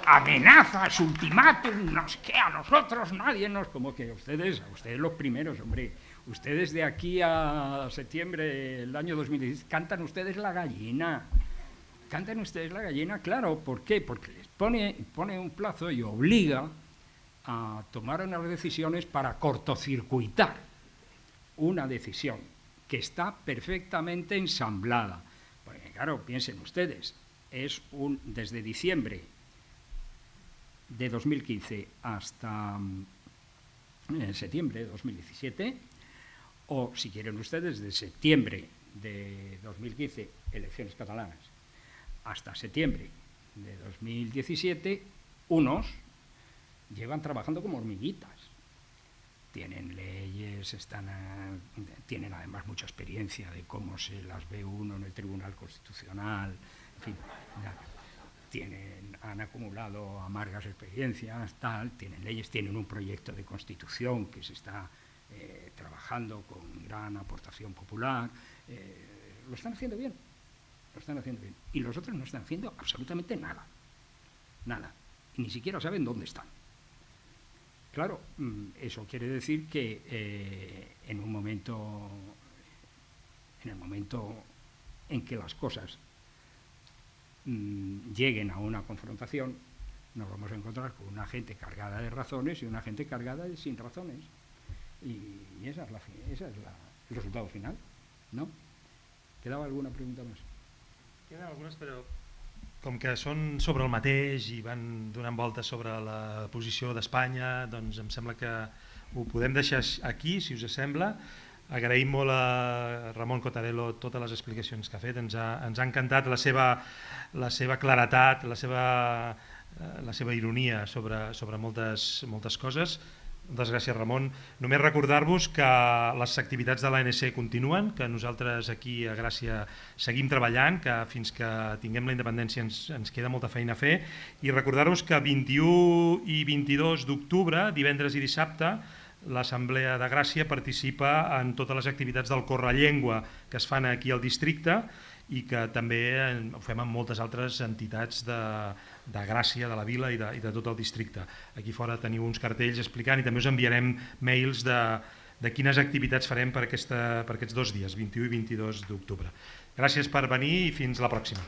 Amenazas, ultimátum, que a nosotros nadie nos... Como que a ustedes los primeros, hombre, ustedes de aquí a septiembre del año 2017 cantan ustedes la gallina. Cantan ustedes la gallina, claro, ¿por qué? Porque les pone un plazo y obliga a tomar unas decisiones para cortocircuitar una decisión que está perfectamente ensamblada. Porque claro, piensen ustedes, es desde diciembre de 2015 hasta septiembre de 2017, o si quieren ustedes, de septiembre de 2015, elecciones catalanas, hasta septiembre de 2017, unos llevan trabajando como hormiguitas. Tienen leyes, tienen además mucha experiencia de cómo se las ve uno en el Tribunal Constitucional, en fin, han acumulado amargas experiencias, tienen leyes, tienen un proyecto de constitución que se está trabajando con gran aportación popular, lo están haciendo bien, y los otros no están haciendo absolutamente nada, y ni siquiera saben dónde están. Claro, eso quiere decir que en el momento en que las cosas lleguen a una confrontación, nos vamos a encontrar con una gente cargada de razones y una gente cargada de sin razones. Y ese es el resultado final, ¿no? ¿Quedava alguna pregunta més? Queden algunes, però com que són sobre el mateix i van donant voltes sobre la posició d'Espanya, doncs em sembla que ho podem deixar aquí, si us sembla. Agraïm molt a Ramon Cottarello totes les explicacions que ha fet, ens ha encantat la seva claretat, la seva ironia sobre moltes coses. Moltes gràcies, Ramon. Només recordar-vos que les activitats de l'ANC continuen, que nosaltres aquí a Gràcia seguim treballant, que fins que tinguem la independència ens queda molta feina a fer, i recordar-vos que 21 i 22 d'octubre, divendres i dissabte, l'Assemblea de Gràcia participa en totes les activitats del Correllengua que es fan aquí al districte i que també ho fem amb moltes altres entitats de Gràcia, de la vila i de tot el districte. Aquí fora teniu uns cartells explicant i també us enviarem mails de quines activitats farem per aquests 2 dies, 21 i 22 d'octubre. Gràcies per venir i fins la pròxima.